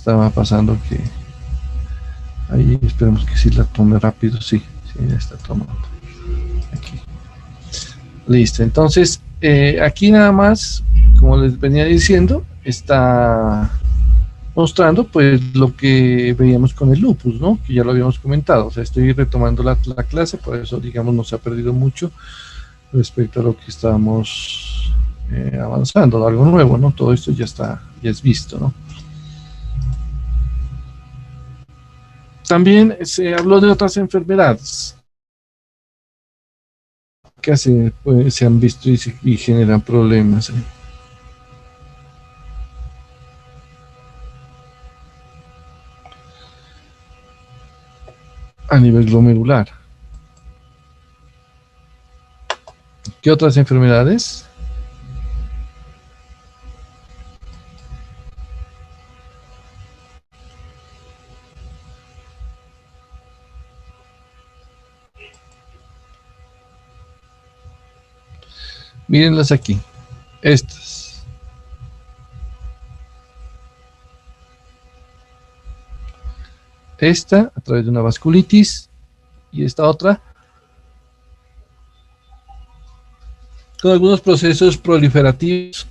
estaba pasando que ahí esperemos que sí la tome rápido. Sí, ya está tomando aquí. Listo, entonces aquí nada más, como les venía diciendo, está mostrando pues lo que veíamos con el lupus, ¿no? Que ya lo habíamos comentado. O sea, estoy retomando la clase, por eso digamos no se ha perdido mucho respecto a lo que estábamos avanzando, algo nuevo, ¿no? Todo esto ya está, ya es visto, ¿no? También se habló de otras enfermedades que se han visto y generan problemas. A nivel glomerular. ¿Qué otras enfermedades? Mírenlas aquí. Estas. Esta a través de una vasculitis y esta otra con algunos procesos proliferativos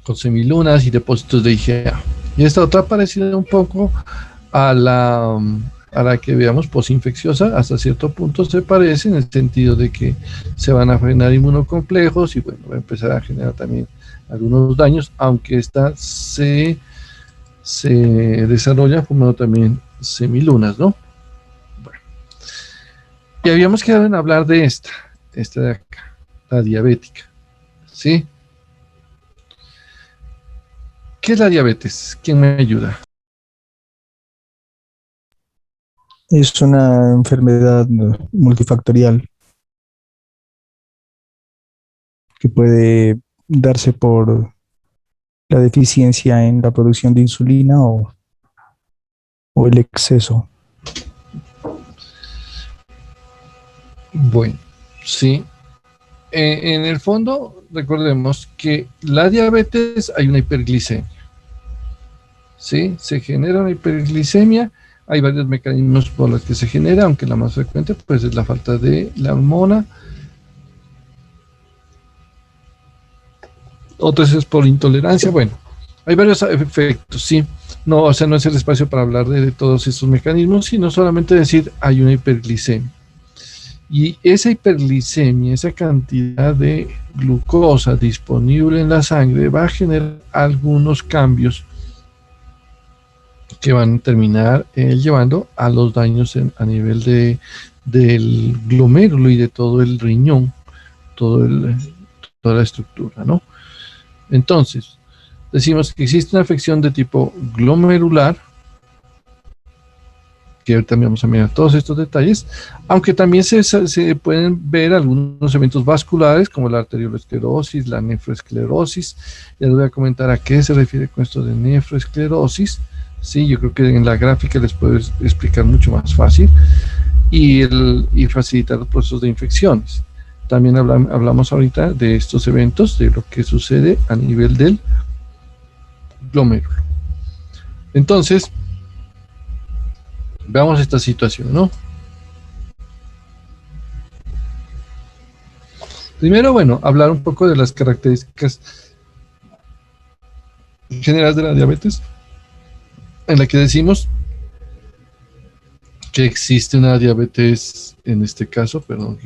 con semilunas y depósitos de IgA. Y esta otra parecida un poco a la que veamos posinfecciosa, hasta cierto punto se parece en el sentido de que se van a frenar inmunocomplejos y bueno, va a empezar a generar también algunos daños, aunque esta se desarrolla formando también semilunas, ¿no? Bueno. Y habíamos quedado en hablar de esta de acá, la diabética, ¿sí? ¿Qué es la diabetes? ¿Quién me ayuda? Es una enfermedad multifactorial que puede darse por la deficiencia en la producción de insulina o el exceso. Bueno, sí. En el fondo, recordemos que la diabetes hay una hiperglicemia. ¿Sí? Se genera una hiperglicemia. Hay varios mecanismos por los que se genera, aunque la más frecuente pues es la falta de la hormona. Otras es por intolerancia. Bueno, hay varios efectos, sí. No, o sea, no es el espacio para hablar de todos estos mecanismos, sino solamente decir hay una hiperglicemia. Y esa hiperglicemia, esa cantidad de glucosa disponible en la sangre va a generar algunos cambios que van a terminar llevando a los daños a nivel del glomérulo y de todo el riñón, toda la estructura, ¿no? Entonces, decimos que existe una afección de tipo glomerular, que ahorita también vamos a mirar todos estos detalles, aunque también se pueden ver algunos eventos vasculares como la arteriolosclerosis, la nefroesclerosis. Ya les voy a comentar a qué se refiere con esto de nefroesclerosis. Sí, yo creo que en la gráfica les puedo explicar mucho más fácil y facilitar los procesos de infecciones. También hablamos ahorita de estos eventos, de lo que sucede a nivel del glomérulo. Entonces, veamos esta situación, ¿no? Primero, bueno, hablar un poco de las características generales de la diabetes, en la que decimos que existe una diabetes, en este caso, perdón,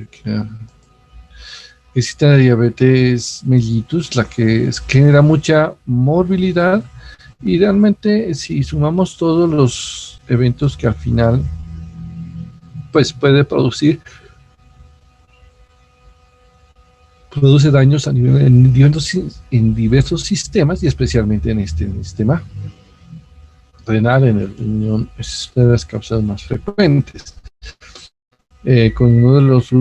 existe la diabetes mellitus, la que genera mucha morbilidad, y realmente si sumamos todos los eventos que al final pues puede produce daños a nivel en diversos sistemas y especialmente en este sistema renal, en el riñón, es una de las causas más frecuentes. Con uno de los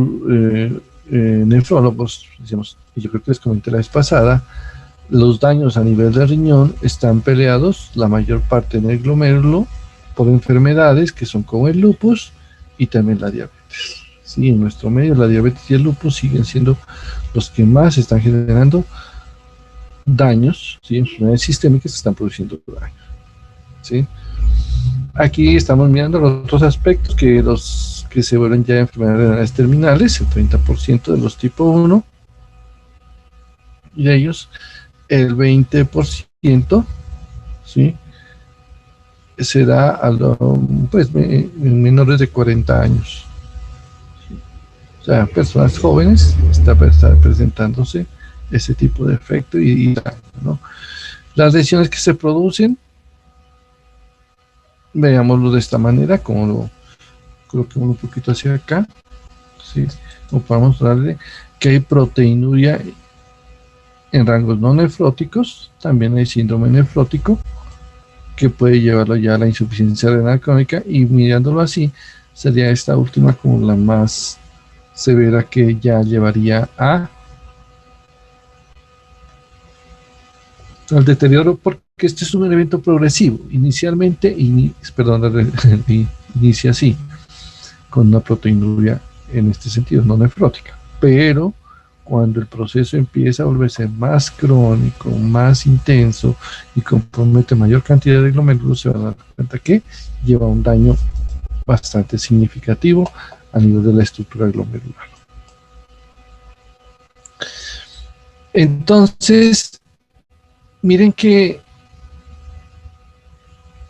nefrólogos, decíamos, y yo creo que les comenté la vez pasada, los daños a nivel del riñón están peleados la mayor parte en el glomérulo por enfermedades que son como el lupus y también la diabetes. Sí, en nuestro medio la diabetes y el lupus siguen siendo los que más están generando daños, ¿sí? Enfermedades sistémicas que están produciendo daños, ¿sí? Aquí estamos mirando los otros aspectos, que los que se vuelven ya enfermedades renales terminales, el 30% de los tipo 1, y de ellos el 20%, ¿sí? Será a pues, menores de 40 años. O sea, personas jóvenes está presentándose ese tipo de efecto ¿no? Las lesiones que se producen, veámoslo de esta manera, como lo coloquemos un poquito hacia acá, ¿sí? Como para mostrarle que hay proteinuria en rangos no nefróticos, también hay síndrome nefrótico, que puede llevarlo ya a la insuficiencia renal crónica, y mirándolo así, sería esta última como la más severa, que ya llevaría al deterioro, porque este es un evento progresivo. Inicialmente, inicia así, con una proteinuria en este sentido, no nefrótica, pero cuando el proceso empieza a volverse más crónico, más intenso y compromete mayor cantidad de glomérulos, se van a dar cuenta que lleva un daño bastante significativo a nivel de la estructura glomerular. Entonces, miren que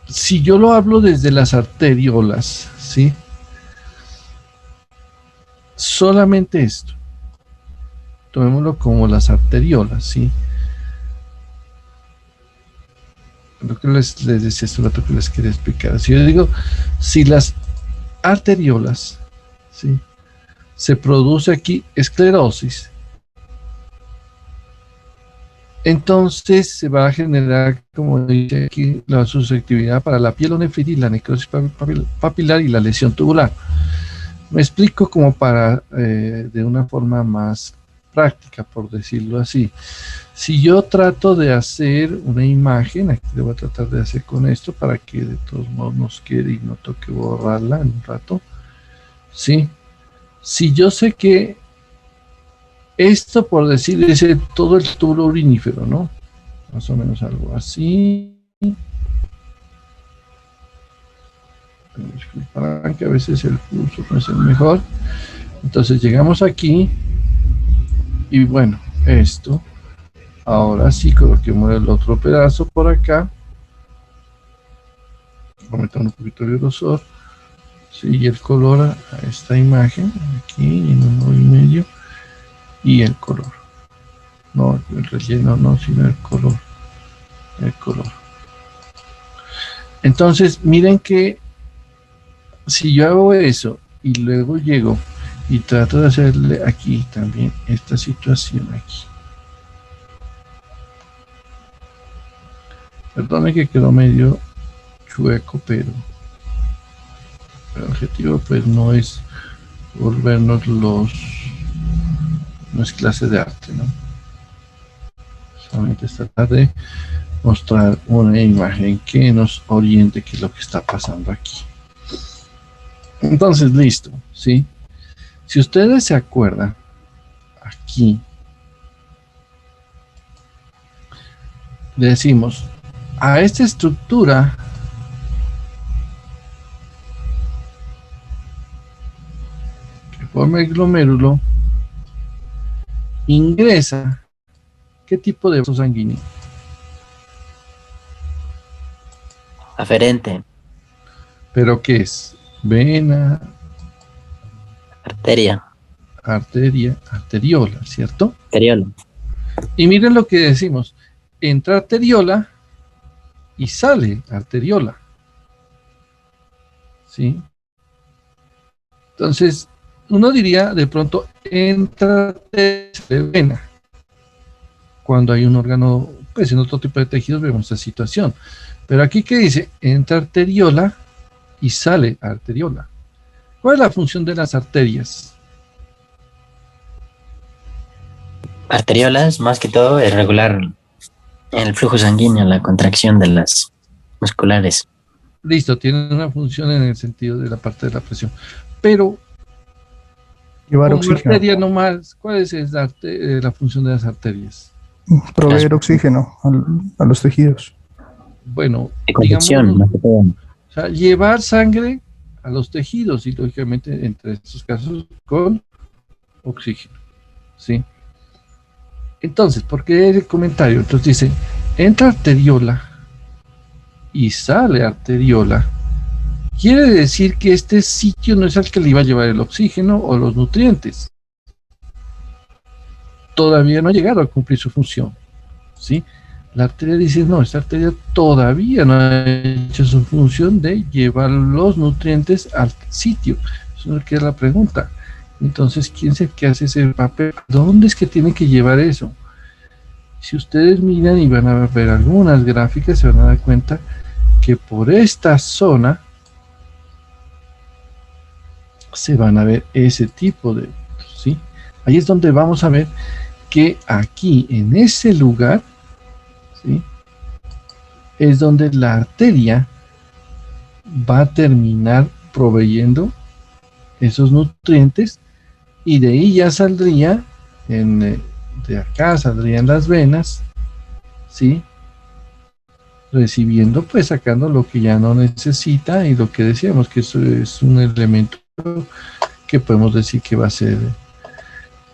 si yo lo hablo desde las arteriolas, ¿sí? Solamente esto, tomémoslo como las arteriolas, ¿sí? Lo que les decía hace un rato que les quería explicar. Si yo digo, si las arteriolas, ¿sí?, se produce aquí esclerosis, entonces se va a generar, como dice aquí, la susceptibilidad para la pielonefritis, la necrosis papilar y la lesión tubular. Me explico como para, de una forma más práctica, por decirlo así. Si yo trato de hacer una imagen, aquí le voy a tratar de hacer con esto para que de todos modos nos quede y no toque borrarla en un rato, ¿sí? Si yo sé que esto, por decir, es todo el tubo urinífero, ¿no? Más o menos algo así. Disculparán que a veces el pulso no es el mejor. Entonces llegamos aquí y bueno, esto. Ahora sí, coloquemos el otro pedazo por acá. Aumentando un poquito el grosor. Sí, y el color a esta imagen, aquí en 1,5. Y el color. No, el relleno no, sino el color. El color. Entonces, miren que si yo hago eso y luego llego y trato de hacerle aquí también esta situación aquí. Perdone que quedó medio chueco, pero el objetivo pues no es volvernos no es clase de arte, ¿no? Solamente es tratar de mostrar una imagen que nos oriente qué es lo que está pasando aquí. Entonces, listo, ¿sí? Si ustedes se acuerdan, aquí le decimos a esta estructura que forma el glomérulo, ingresa ¿qué tipo de vaso sanguíneo? Aferente. ¿Pero qué es? Vena, Arteria. arteria, arteriola, ¿cierto? Arteriola. Y miren lo que decimos, entra arteriola y sale arteriola, ¿sí? Entonces, uno diría de pronto, entra arteria, sale vena. Cuando hay un órgano, pues en otro tipo de tejidos vemos esta situación. Pero aquí, ¿qué dice? Entra arteriola y sale arteriola. ¿Cuál es la función de las arterias? Arteriolas, más que todo, es regular el flujo sanguíneo, la contracción de las musculares. Listo, tienen una función en el sentido de la parte de la presión. Pero, Llevar como oxígeno. arteria nomás, ¿cuál es la función de las arterias? Proveer oxígeno a los tejidos. Bueno, De conducción, más que todo. o sea, llevar sangre a los tejidos y lógicamente entre estos casos con oxígeno, ¿sí? Entonces, ¿por qué el comentario? Entonces dice, entra arteriola y sale arteriola. Quiere decir que este sitio no es al que le iba a llevar el oxígeno o los nutrientes. Todavía no ha llegado a cumplir su función, ¿sí? La arteria dice, no, esta arteria todavía no ha hecho su función de llevar los nutrientes al sitio. Eso es lo que es la pregunta. Entonces, ¿quién es el que hace ese papel? ¿Dónde es que tiene que llevar eso? Si ustedes miran y van a ver algunas gráficas, se van a dar cuenta que por esta zona se van a ver ese tipo de, ¿sí? Ahí es donde vamos a ver que aquí, en ese lugar, ¿sí?, es donde la arteria va a terminar proveyendo esos nutrientes y de ahí ya saldría, de acá saldrían las venas, ¿sí?, recibiendo, pues sacando lo que ya no necesita y lo que decíamos que eso es un elemento que podemos decir que va a ser,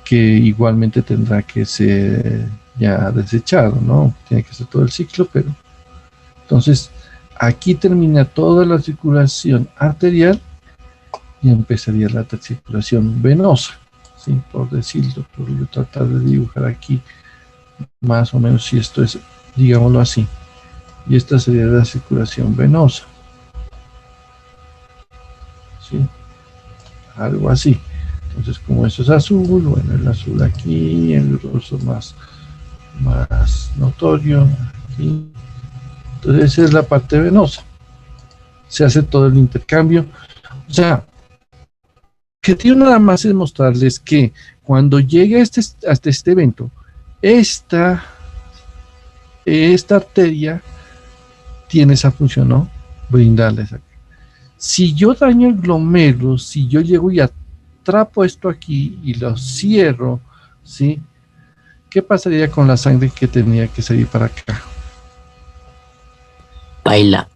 que igualmente tendrá que ser ya desechado, ¿no? Tiene que ser todo el ciclo, pero entonces aquí termina toda la circulación arterial y empezaría la circulación venosa, ¿sí? Por decirlo, por yo tratar de dibujar aquí más o menos si esto es, digámoslo así, y esta sería la circulación venosa, ¿sí? Algo así. Entonces, como eso es azul, bueno, el azul aquí, el rosa más notorio aquí. Entonces, esa es la parte venosa. Se hace todo el intercambio. O sea, que tiene nada más es mostrarles que cuando llegue hasta este evento, esta arteria tiene esa función, ¿no? Brindarles acá. Si yo daño el glomérulo, si yo llego y atrapo esto aquí y lo cierro, ¿sí?, ¿qué pasaría con la sangre que tenía que salir para acá? Baila.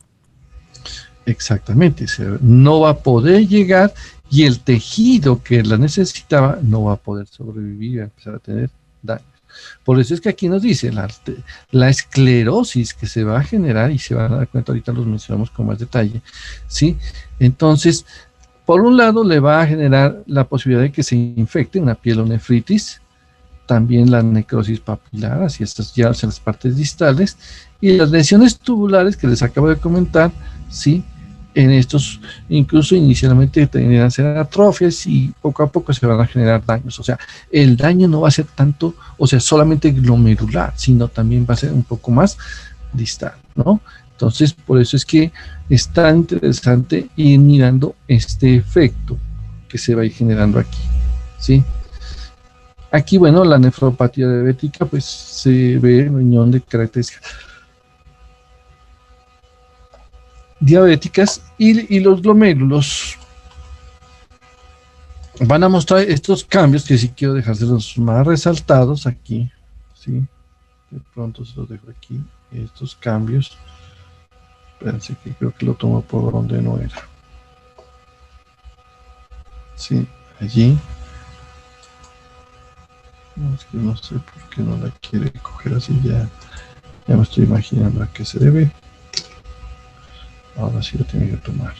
Exactamente, no va a poder llegar y el tejido que la necesitaba no va a poder sobrevivir y va a empezar a tener daño. Por eso es que aquí nos dice la esclerosis que se va a generar, y se van a dar cuenta, ahorita los mencionamos con más detalle, ¿sí? Entonces, por un lado le va a generar la posibilidad de que se infecte una pielonefritis, también la necrosis papilar, así estas ya en las partes distales, y las lesiones tubulares que les acabo de comentar, ¿sí? En estos, incluso inicialmente tendrían a ser atrofias y poco a poco se van a generar daños. O sea, el daño no va a ser tanto, o sea, solamente glomerular, sino también va a ser un poco más distal, ¿no? Entonces, por eso es que es tan interesante ir mirando este efecto que se va a ir generando aquí, ¿sí? Aquí, bueno, la nefropatía diabética, pues se ve en unión de características diabéticas y los glomérulos van a mostrar estos cambios que sí quiero dejárselos más resaltados aquí, ¿sí? De pronto se los dejo aquí, estos cambios. Espérense que creo que lo tomo por donde no era. Sí, allí. No, es que no sé por qué no la quiere coger así, ya me estoy imaginando a qué se debe. Ahora sí lo tengo que tomar.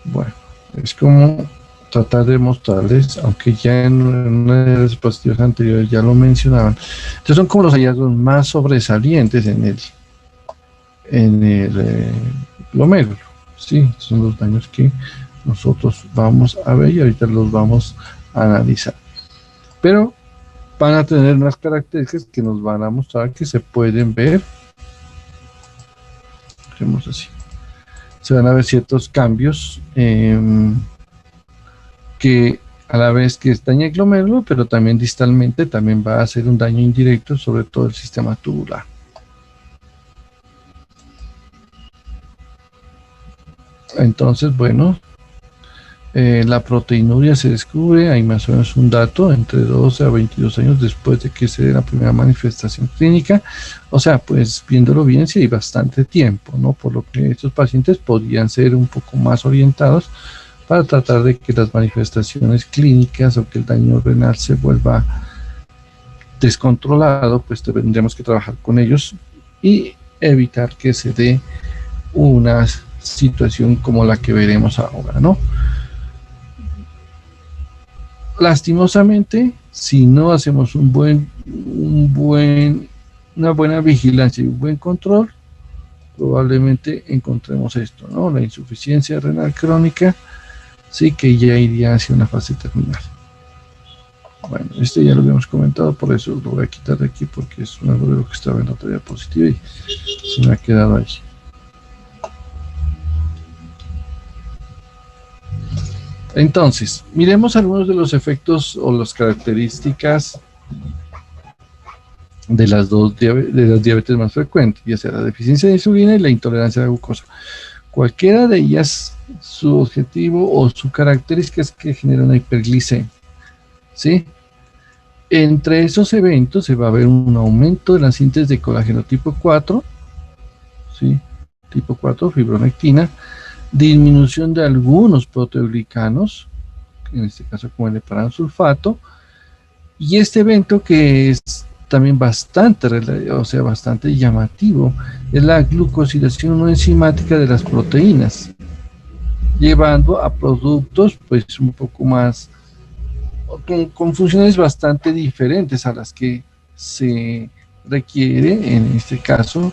Bueno, es como tratar de mostrarles, aunque ya en una de las diapositivas anteriores ya lo mencionaban. Entonces son como los hallazgos más sobresalientes en el glomérulo, ¿sí? Son los daños que nosotros vamos a ver y ahorita los vamos a analizar. Pero van a tener unas características que nos van a mostrar que se pueden ver. Hacemos así. Se van a ver ciertos cambios que a la vez que daña el glomérulo, pero también distalmente también va a hacer un daño indirecto sobre todo el sistema tubular. Entonces, bueno, la proteinuria se descubre, hay más o menos un dato, entre 12 a 22 años después de que se dé la primera manifestación clínica. O sea, pues viéndolo bien, sí hay bastante tiempo, ¿no? Por lo que estos pacientes podrían ser un poco más orientados para tratar de que las manifestaciones clínicas o que el daño renal se vuelva descontrolado, pues tendremos que trabajar con ellos y evitar que se dé una situación como la que veremos ahora, ¿no? Lastimosamente, si no hacemos una buena vigilancia y un buen control, probablemente encontremos esto, ¿no? La insuficiencia renal crónica, sí que ya iría hacia una fase terminal. Bueno, este ya lo habíamos comentado, por eso lo voy a quitar de aquí porque es algo de lo que estaba en la otra diapositiva y se me ha quedado ahí. Entonces, miremos algunos de los efectos o las características de las diabetes más frecuentes, ya sea la deficiencia de insulina y la intolerancia a la glucosa. Cualquiera de ellas, su objetivo o su característica es que genera una hiperglicemia, ¿sí? Entre esos eventos se va a ver un aumento de la síntesis de colágeno tipo 4, ¿sí? Tipo 4, fibronectina, disminución de algunos proteoglicanos, en este caso como el heparansulfato, y este evento que es también bastante llamativo, es la glucosilación no enzimática de las proteínas, llevando a productos pues un poco más, con funciones bastante diferentes a las que se requiere. En este caso,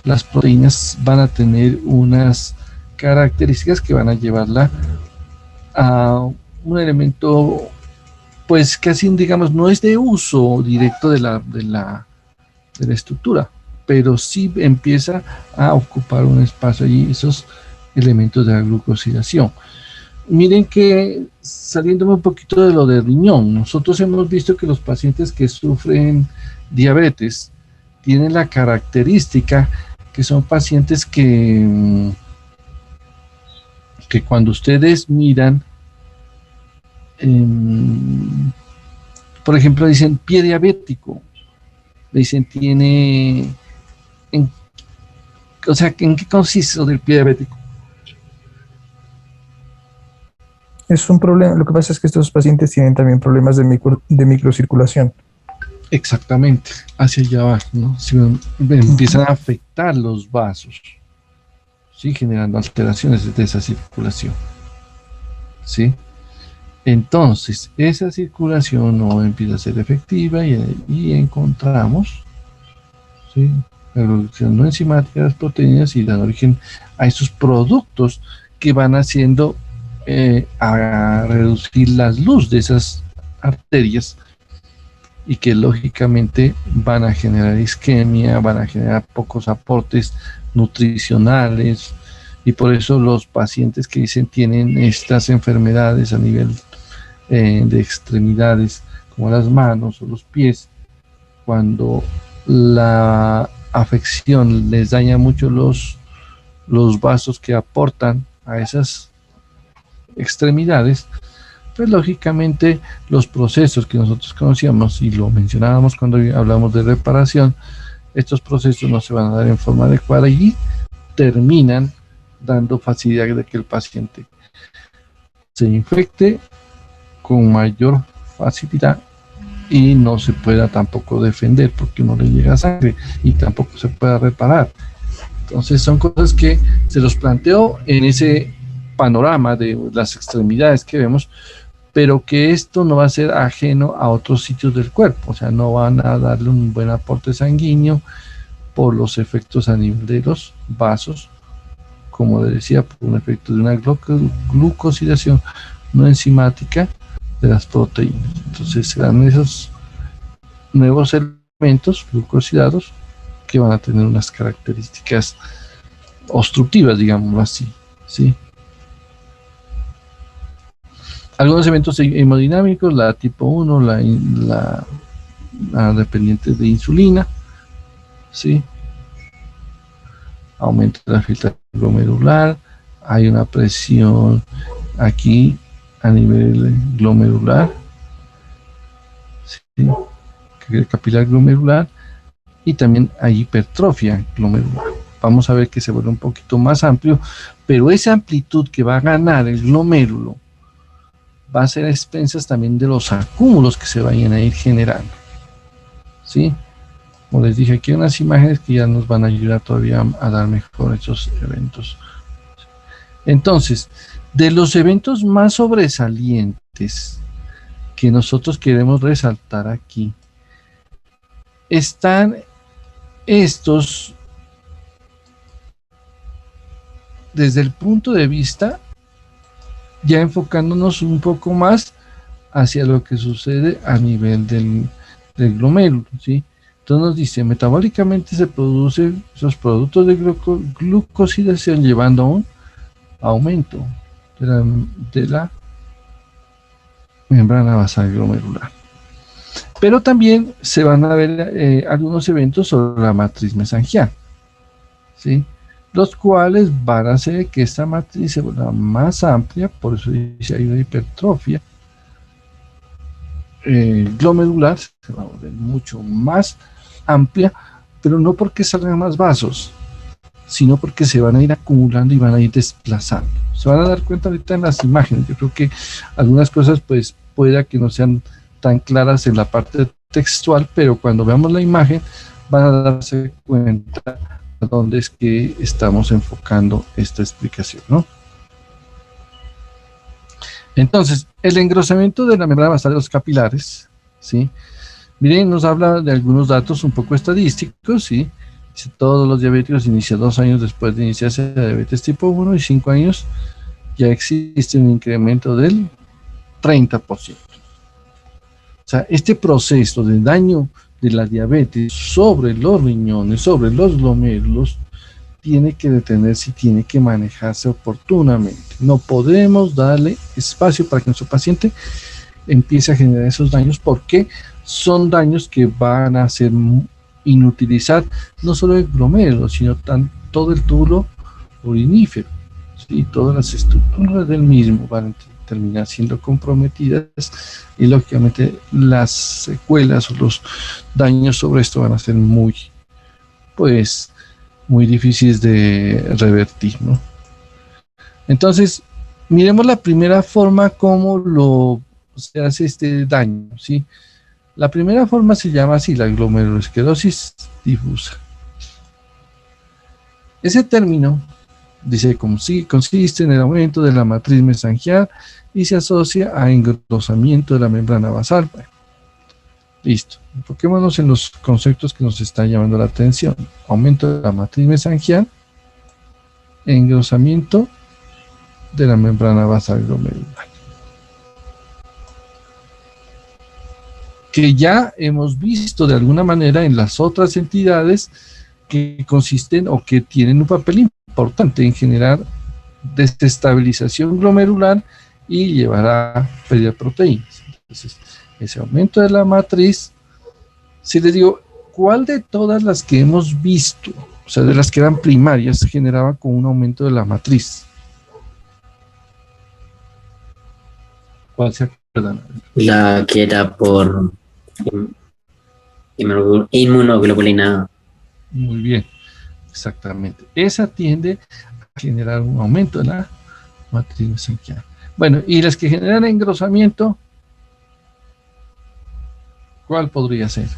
las proteínas van a tener unas características que van a llevarla a un elemento pues casi, digamos, no es de uso directo de la estructura, pero sí empieza a ocupar un espacio allí esos elementos de la glucosilación. Miren que, saliéndome un poquito de lo de riñón, nosotros hemos visto que los pacientes que sufren diabetes tienen la característica que son pacientes que cuando ustedes miran, por ejemplo, dicen pie diabético, dicen tiene, o sea, ¿en qué consiste eso del pie diabético? Es un problema. Lo que pasa es que estos pacientes tienen también problemas de microcirculación. Exactamente, hacia allá va, ¿no? Si empiezan a afectar los vasos, ¿sí? Generando alteraciones de esa circulación, ¿sí? Entonces, esa circulación no empieza a ser efectiva y encontramos, ¿sí?, la reducción no enzimática de las proteínas y dan origen a esos productos que van haciendo a reducir la luz de esas arterias y que lógicamente van a generar isquemia, van a generar pocos aportes nutricionales, y por eso los pacientes que dicen tienen estas enfermedades a nivel de extremidades como las manos o los pies, cuando la afección les daña mucho los vasos que aportan a esas extremidades, pues lógicamente los procesos que nosotros conocíamos y lo mencionábamos cuando hablamos de reparación, estos procesos no se van a dar en forma adecuada y terminan dando facilidad de que el paciente se infecte con mayor facilidad y no se pueda tampoco defender porque no le llega sangre y tampoco se pueda reparar. Entonces son cosas que se los planteo en ese panorama de las extremidades que vemos, pero que esto no va a ser ajeno a otros sitios del cuerpo, o sea, no van a darle un buen aporte sanguíneo por los efectos a nivel de los vasos, como decía, por un efecto de una glucosilación no enzimática de las proteínas. Entonces serán esos nuevos elementos glucosidados que van a tener unas características obstructivas, digámoslo así, ¿sí? Algunos eventos hemodinámicos, la tipo 1, la dependiente de insulina, ¿sí? Aumento de la filtración glomerular, hay una presión aquí a nivel glomerular, ¿sí? Capilar glomerular, y también hay hipertrofia glomerular. Vamos a ver que se vuelve un poquito más amplio, pero esa amplitud que va a ganar el glomérulo va a ser a expensas también de los acúmulos que se vayan a ir generando, ¿sí? Como les dije, aquí hay unas imágenes que ya nos van a ayudar todavía a dar mejor esos eventos. Entonces, de los eventos más sobresalientes que nosotros queremos resaltar aquí, están estos desde el punto de vista, ya enfocándonos un poco más hacia lo que sucede a nivel del glomérulo, ¿sí? Entonces nos dice, metabólicamente se producen esos productos de glucosidación llevando a un aumento de la membrana basal glomerular. Pero también se van a ver algunos eventos sobre la matriz mesangial, ¿sí? Los cuales van a hacer que esta matriz se vuelva más amplia, por eso dice hay una hipertrofia glomerular, se va a volver mucho más amplia, pero no porque salgan más vasos, sino porque se van a ir acumulando y van a ir desplazando. Se van a dar cuenta ahorita en las imágenes. Yo creo que algunas cosas pues pueda que no sean tan claras en la parte textual, pero cuando veamos la imagen van a darse cuenta a dónde es que estamos enfocando esta explicación, ¿no? Entonces, el engrosamiento de la membrana basal de los capilares, ¿sí? Miren, nos habla de algunos datos un poco estadísticos, ¿sí? Dice, todos los diabéticos inician 2 años después de iniciarse la diabetes tipo 1 y 5 años ya existe un incremento del 30%. O sea, este proceso de daño de la diabetes sobre los riñones, sobre los glomérulos, tiene que detenerse y tiene que manejarse oportunamente. No podemos darle espacio para que nuestro paciente empiece a generar esos daños, porque son daños que van a hacer inutilizar no solo el glomérulo, sino todo el túbulo urinífero, ¿sí? Todas las estructuras del mismo van a terminar siendo comprometidas y lógicamente las secuelas o los daños sobre esto van a ser muy difíciles de revertir, ¿no? Entonces, miremos la primera forma como se hace este daño, ¿sí? La primera forma se llama así, la glomerulosclerosis difusa. Ese término dice consiste en el aumento de la matriz mesangial y se asocia a engrosamiento de la membrana basal. Bueno, listo. Enfoquémonos en los conceptos que nos están llamando la atención. Aumento de la matriz mesangial, engrosamiento de la membrana basal glomerular. Que ya hemos visto de alguna manera en las otras entidades que consisten o que tienen un papel importante en generar desestabilización glomerular y llevar a pérdida de proteínas. Entonces, ese aumento de la matriz, si les digo, ¿cuál de todas las que hemos visto, o sea, de las que eran primarias, se generaba con un aumento de la matriz? ¿Cuál se acuerdan? La que era por inmunoglobulina. Muy bien, exactamente. Esa tiende a generar un aumento de la matriz mesangial. Bueno, y las que generan engrosamiento, ¿cuál podría ser?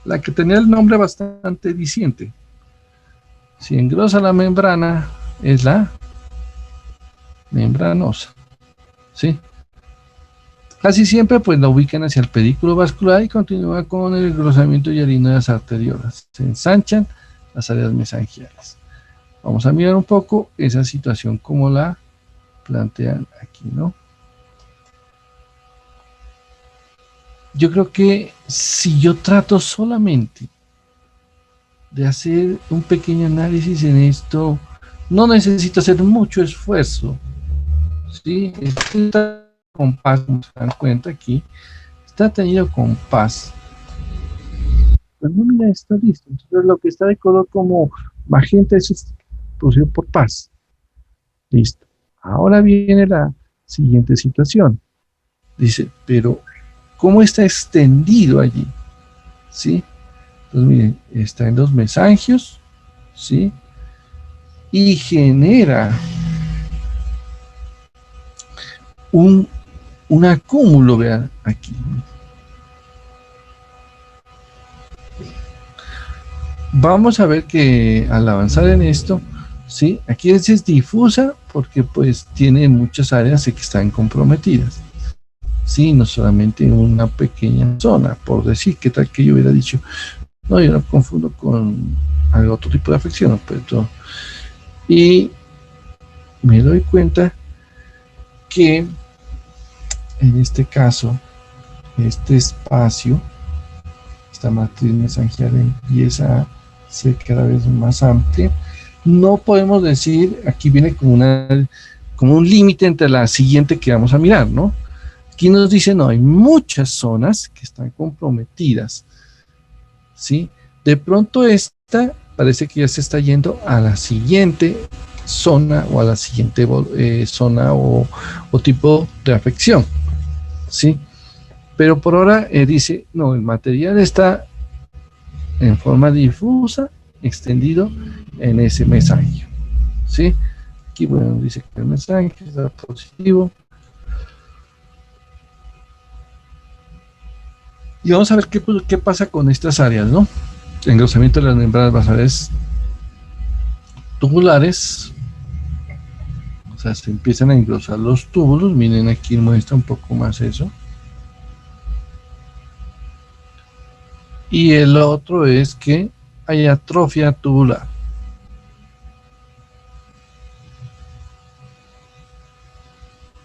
La que tenía el nombre bastante diciente. Si engrosa la membrana, es la membranosa, ¿sí? Casi siempre pues la ubican hacia el pedículo vascular y continúa con el engrosamiento hialino de las arteriolas. Se ensanchan las áreas mesangiales. Vamos a mirar un poco esa situación como la plantean aquí, ¿no? Yo creo que si yo trato solamente de hacer un pequeño análisis en esto, no necesito hacer mucho esfuerzo, ¿sí? Está compás, como se dan cuenta aquí, está tenido compás. La nómina está lista. Entonces lo que está de color como magenta es producido por paz. Listo. Ahora viene la siguiente situación. Dice, pero ¿cómo está extendido allí? ¿Sí? Entonces miren, está en los mesangios, ¿sí? Y genera un acúmulo, vean aquí. Vamos a ver que al avanzar en esto, ¿sí? Aquí es difusa porque pues tiene muchas áreas que están comprometidas. Sí, no solamente una pequeña zona, por decir, ¿qué tal que yo hubiera dicho? No, yo no confundo con algún otro tipo de afección, pero y me doy cuenta que en este caso, este espacio, esta matriz mesangial empieza a ser cada vez más amplia. No podemos decir, aquí viene como un límite entre la siguiente que vamos a mirar, ¿no? Aquí nos dice, no, hay muchas zonas que están comprometidas, ¿sí? De pronto esta parece que ya se está yendo a la siguiente zona o a la siguiente zona o tipo de afección, ¿sí? Pero por ahora dice, no, el material está en forma difusa, extendido en ese mensaje, ¿sí? Aquí, bueno, dice que el mensaje está positivo. Y vamos a ver qué pasa con estas áreas, ¿no? Engrosamiento de las membranas basales tubulares. O sea, se empiezan a engrosar los túbulos. Miren, aquí muestra un poco más eso. Y el otro es que hay atrofia tubular.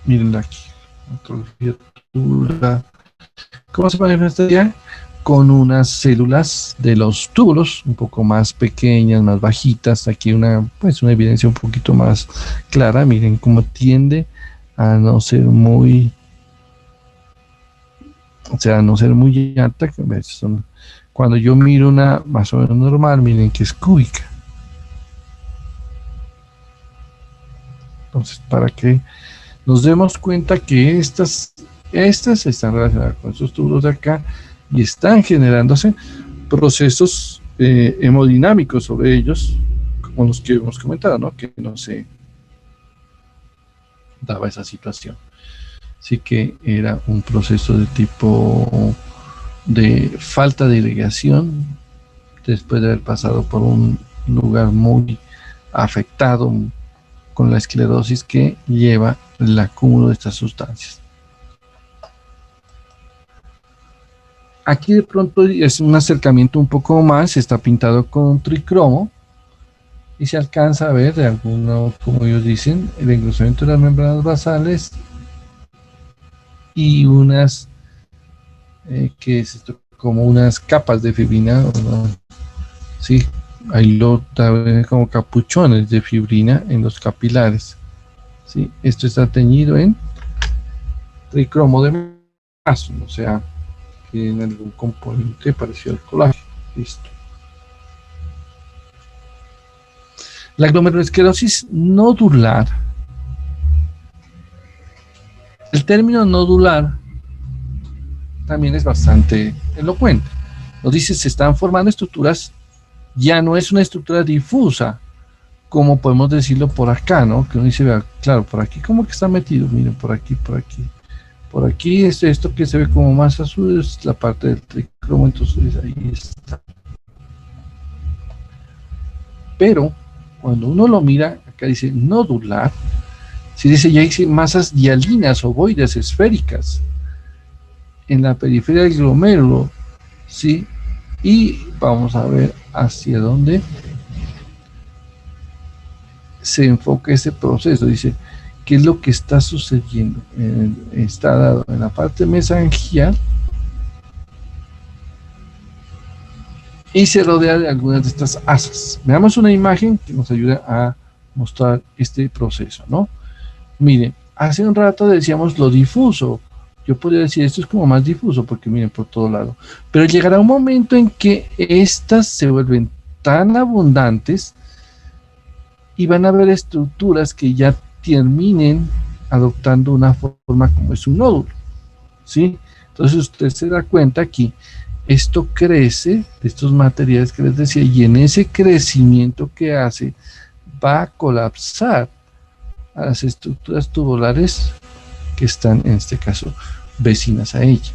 Miren aquí. Atrofia tubular. ¿Cómo se manifestaría? Con unas células de los túbulos un poco más pequeñas, más bajitas. Aquí una evidencia un poquito más clara. Miren cómo tiende a no ser muy, a no ser muy alta. Cuando yo miro una más o menos normal, miren que es cúbica. Entonces, para que nos demos cuenta que estas están relacionadas con estos túbulos de acá y están generándose procesos hemodinámicos sobre ellos, como los que hemos comentado, ¿no? Que no se daba esa situación. Así que era un proceso de tipo de falta de irrigación después de haber pasado por un lugar muy afectado con la esclerosis que lleva el acúmulo de estas sustancias. Aquí de pronto es un acercamiento un poco más, está pintado con tricromo y se alcanza a ver de alguno, como ellos dicen, el engrosamiento de las membranas basales y unas que es esto, como unas capas de fibrina, ¿no? Sí, ahí lo como capuchones de fibrina en los capilares. ¿Sí? Esto está teñido en tricromo de mazo, o sea, que en algún componente parecido al colágeno. Listo. La glomerulosclerosis nodular. El término nodular también es bastante elocuente. Nos dice, se están formando estructuras, ya no es una estructura difusa, como podemos decirlo por acá, ¿no? Que uno dice, vea, claro, por aquí como que está metido, miren, por aquí, por aquí. Por aquí es esto que se ve como más azul, es la parte del tricromo, entonces ahí está. Pero cuando uno lo mira, acá dice nodular, si dice, ya dice masas hialinas, ovoides, esféricas, en la periferia del glomérulo, ¿sí? Y vamos a ver hacia dónde se enfoca ese proceso. Dice, ¿qué es lo que está sucediendo? Está dado en la parte mesangial y se rodea de algunas de estas asas. Veamos una imagen que nos ayuda a mostrar este proceso, ¿no? Miren, hace un rato decíamos lo difuso, yo podría decir, esto es como más difuso, porque miren por todo lado. Pero llegará un momento en que estas se vuelven tan abundantes y van a haber estructuras que ya terminen adoptando una forma como es un nódulo, ¿sí? Entonces usted se da cuenta aquí, esto crece, de estos materiales que les decía, y en ese crecimiento que hace, va a colapsar a las estructuras tubulares que están, en este caso, vecinas a ella.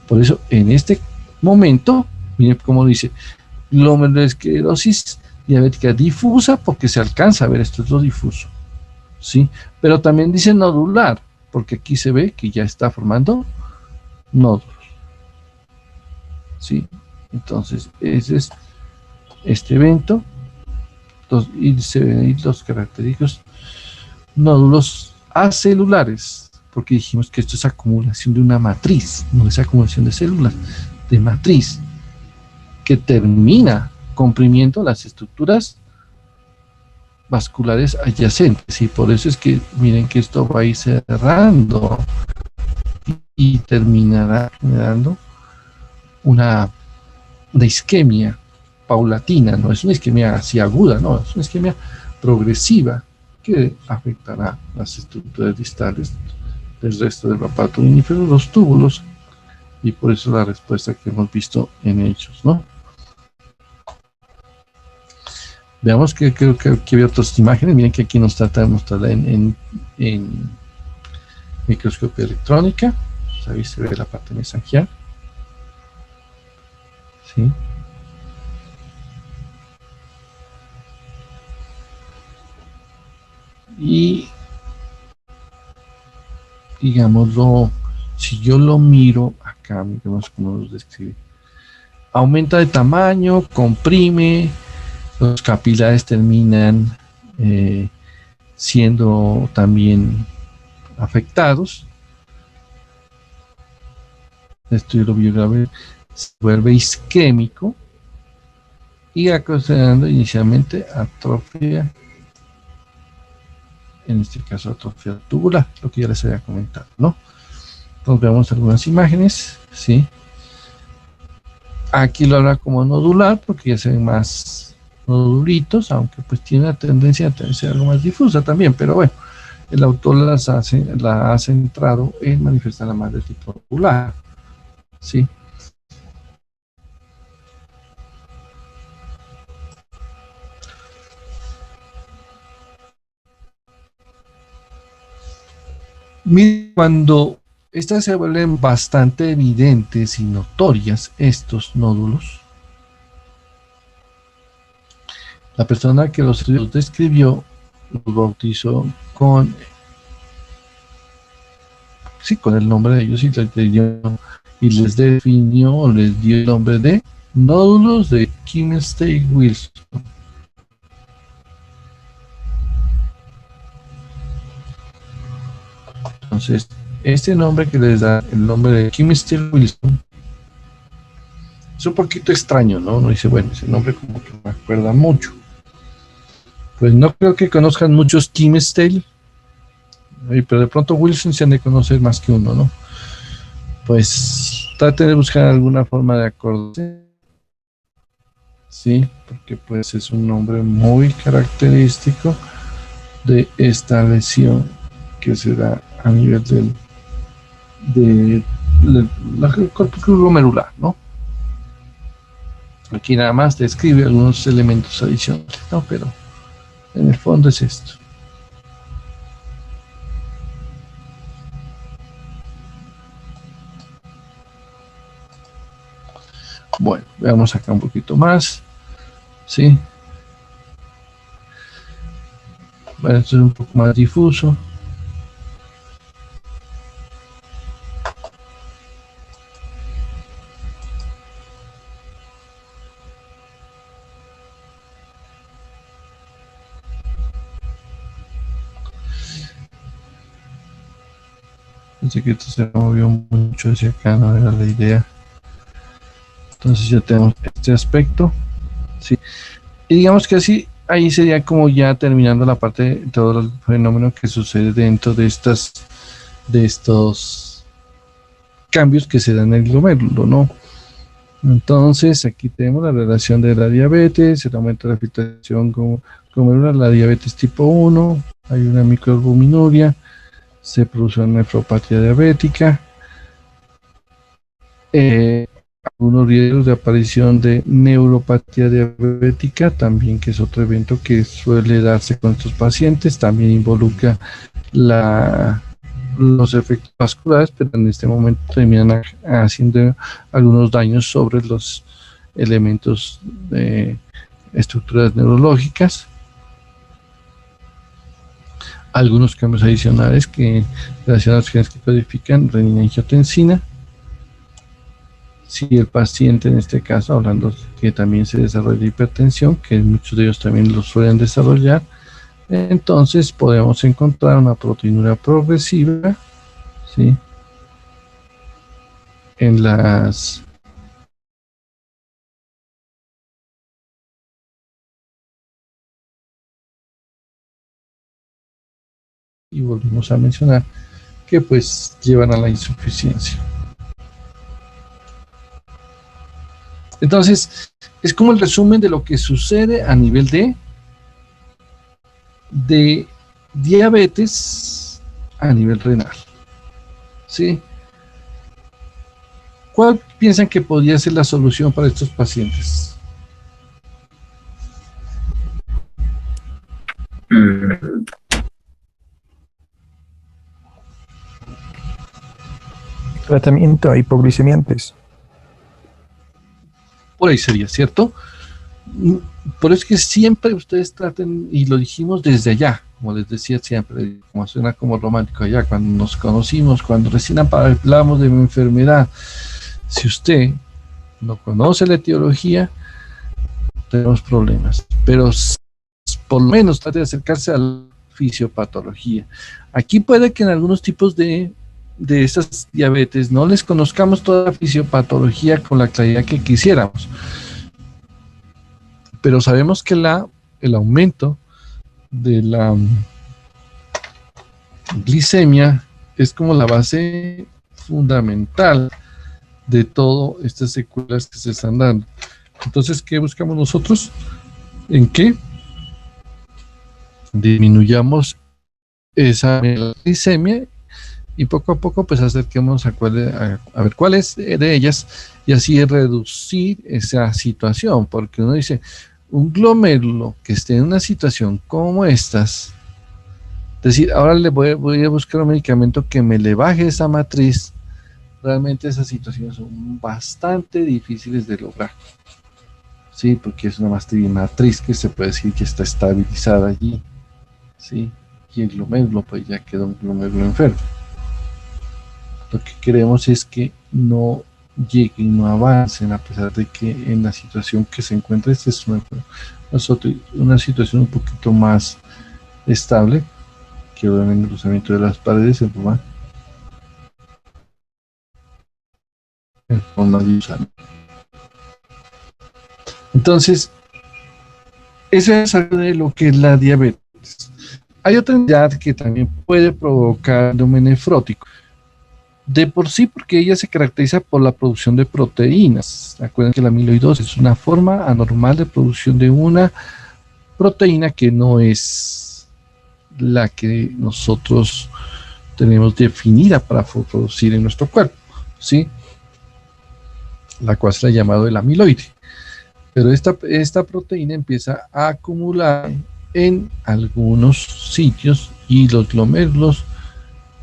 Por eso, en este momento, miren cómo dice, glomerulosclerosis diabética difusa, porque se alcanza a ver, esto es lo difuso, ¿sí? Pero también dice nodular, porque aquí se ve que ya está formando nódulos, ¿sí? Entonces, ese es este evento, y se ven ahí los característicos nódulos acelulares, porque dijimos que esto es acumulación de una matriz, no es acumulación de células, de matriz, que termina comprimiendo las estructuras vasculares adyacentes, y por eso es que miren que esto va a ir cerrando y terminará generando una isquemia paulatina, no es una isquemia así aguda, no, es una isquemia progresiva que afectará las estructuras distales del resto del aparato vinífero, los túbulos, y por eso la respuesta que hemos visto en ellos, ¿no? Veamos que creo que aquí había otras imágenes. Miren que aquí nos trata de mostrarla en microscopía electrónica. Ahí se ve la parte mesangial, ¿sí? Y digámoslo, si yo lo miro acá, miremos cómo nos describe. Aumenta de tamaño, comprime, los capilares terminan siendo también afectados. Esto yo lo vi grave, se vuelve isquémico y ocasionando inicialmente atrofia, en este caso atrofia tubular, lo que ya les había comentado, ¿no? Entonces veamos algunas imágenes, ¿sí? Aquí lo habla como nodular, porque ya se ven más nodulitos, aunque pues tiene una tendencia a ser algo más difusa también, pero bueno, el autor la ha centrado en manifestar más de tipo nodular, ¿sí? Cuando estas se vuelven bastante evidentes y notorias, estos nódulos, la persona que los describió los bautizó con el nombre de ellos, y les definió o les dio el nombre de nódulos de Kimmel-Stay-Wilson. Entonces, este nombre que les da, el nombre de Kimmel-Stay-Wilson, es un poquito extraño, ¿no? Uno dice, bueno, ese nombre como que me acuerda mucho. Pues no creo que conozcan muchos Kimmel-Stay, pero de pronto Wilson se han de conocer más que uno, ¿no? Pues traten de buscar alguna forma de acordarse, sí, porque pues es un nombre muy característico de esta lesión que se da a nivel del corpúsculo glomerular, ¿no? Aquí nada más describe algunos elementos adicionales, ¿no? Pero en el fondo es esto. Bueno, veamos acá un poquito más, ¿sí? Bueno, esto es un poco más difuso. Pensé que esto se movió mucho hacia acá, no era la idea. Entonces ya tenemos este aspecto, ¿sí? Y digamos que así, ahí sería como ya terminando la parte de todo el fenómeno que sucede dentro de estos cambios que se dan en el glomérulo, ¿no? Entonces, aquí tenemos la relación de la diabetes, el aumento de la filtración glomerular, la diabetes tipo 1, hay una microalbuminuria, se produce una nefropatía diabética, algunos riesgos de aparición de neuropatía diabética, también que es otro evento que suele darse con estos pacientes, también involucra los efectos vasculares, pero en este momento terminan haciendo algunos daños sobre los elementos de estructuras neurológicas. Algunos cambios adicionales que relacionados a genes que codifican renina y angiotensina. Si el paciente, en este caso, hablando que también se desarrolla hipertensión, que muchos de ellos también lo suelen desarrollar, entonces podemos encontrar una proteinura progresiva, ¿sí? En las y volvemos a mencionar que pues llevan a la insuficiencia. Entonces, es como el resumen de lo que sucede a nivel de diabetes a nivel renal. ¿Sí? ¿Cuál piensan que podría ser la solución para estos pacientes? Tratamiento a hipoglicemiantes. Por ahí sería, ¿cierto? Por eso es que siempre ustedes traten, y lo dijimos desde allá, como les decía siempre, como suena como romántico allá, cuando nos conocimos, cuando recién hablamos de mi enfermedad, si usted no conoce la etiología, tenemos problemas, pero por lo menos trate de acercarse a la fisiopatología. Aquí puede que en algunos tipos de estas diabetes no les conozcamos toda la fisiopatología con la claridad que quisiéramos, pero sabemos que el aumento de la glicemia es como la base fundamental de todas estas secuelas que se están dando. Entonces, ¿qué buscamos nosotros? ¿En qué? Disminuyamos esa glicemia y poco a poco pues acerquemos a ver cuáles de ellas y así reducir esa situación, porque uno dice, un glomérulo que esté en una situación como estas, es decir, ahora le voy a buscar un medicamento que me le baje esa matriz, realmente esas situaciones son bastante difíciles de lograr, sí, porque es una matriz que se puede decir que está estabilizada allí, sí, y el glomérulo pues ya queda un glomérulo enfermo. Lo que queremos es que no lleguen, no avancen, a pesar de que en la situación que se encuentra, esta es una situación un poquito más estable, que obviamente el cruzamiento de las paredes en forma de usar. Entonces, eso es algo de lo que es la diabetes. Hay otra enfermedad que también puede provocar síndrome nefrótico. De por sí, porque ella se caracteriza por la producción de proteínas. Recuerden que la amiloidosis es una forma anormal de producción de una proteína que no es la que nosotros tenemos definida para producir en nuestro cuerpo, ¿sí? La cual se ha llamado el amiloide. Pero esta proteína empieza a acumular en algunos sitios y los glomérulos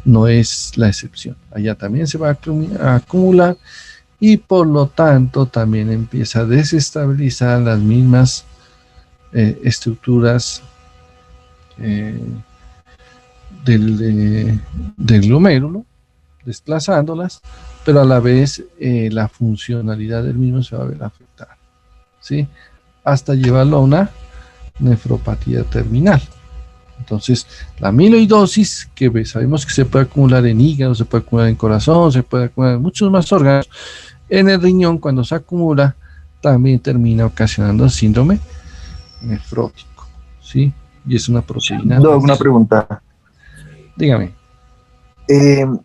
no es la excepción. Allá también se va a acumular y por lo tanto también empieza a desestabilizar las mismas estructuras del glomérulo, desplazándolas, pero a la vez la funcionalidad del mismo se va a ver afectada, ¿sí? Hasta llevarlo a una nefropatía terminal. Entonces, la amiloidosis, que sabemos que se puede acumular en hígado, se puede acumular en corazón, se puede acumular en muchos más órganos, en el riñón, cuando se acumula, también termina ocasionando síndrome nefrótico, ¿sí? Y es una proteína. Doc, una pregunta. Dígame. En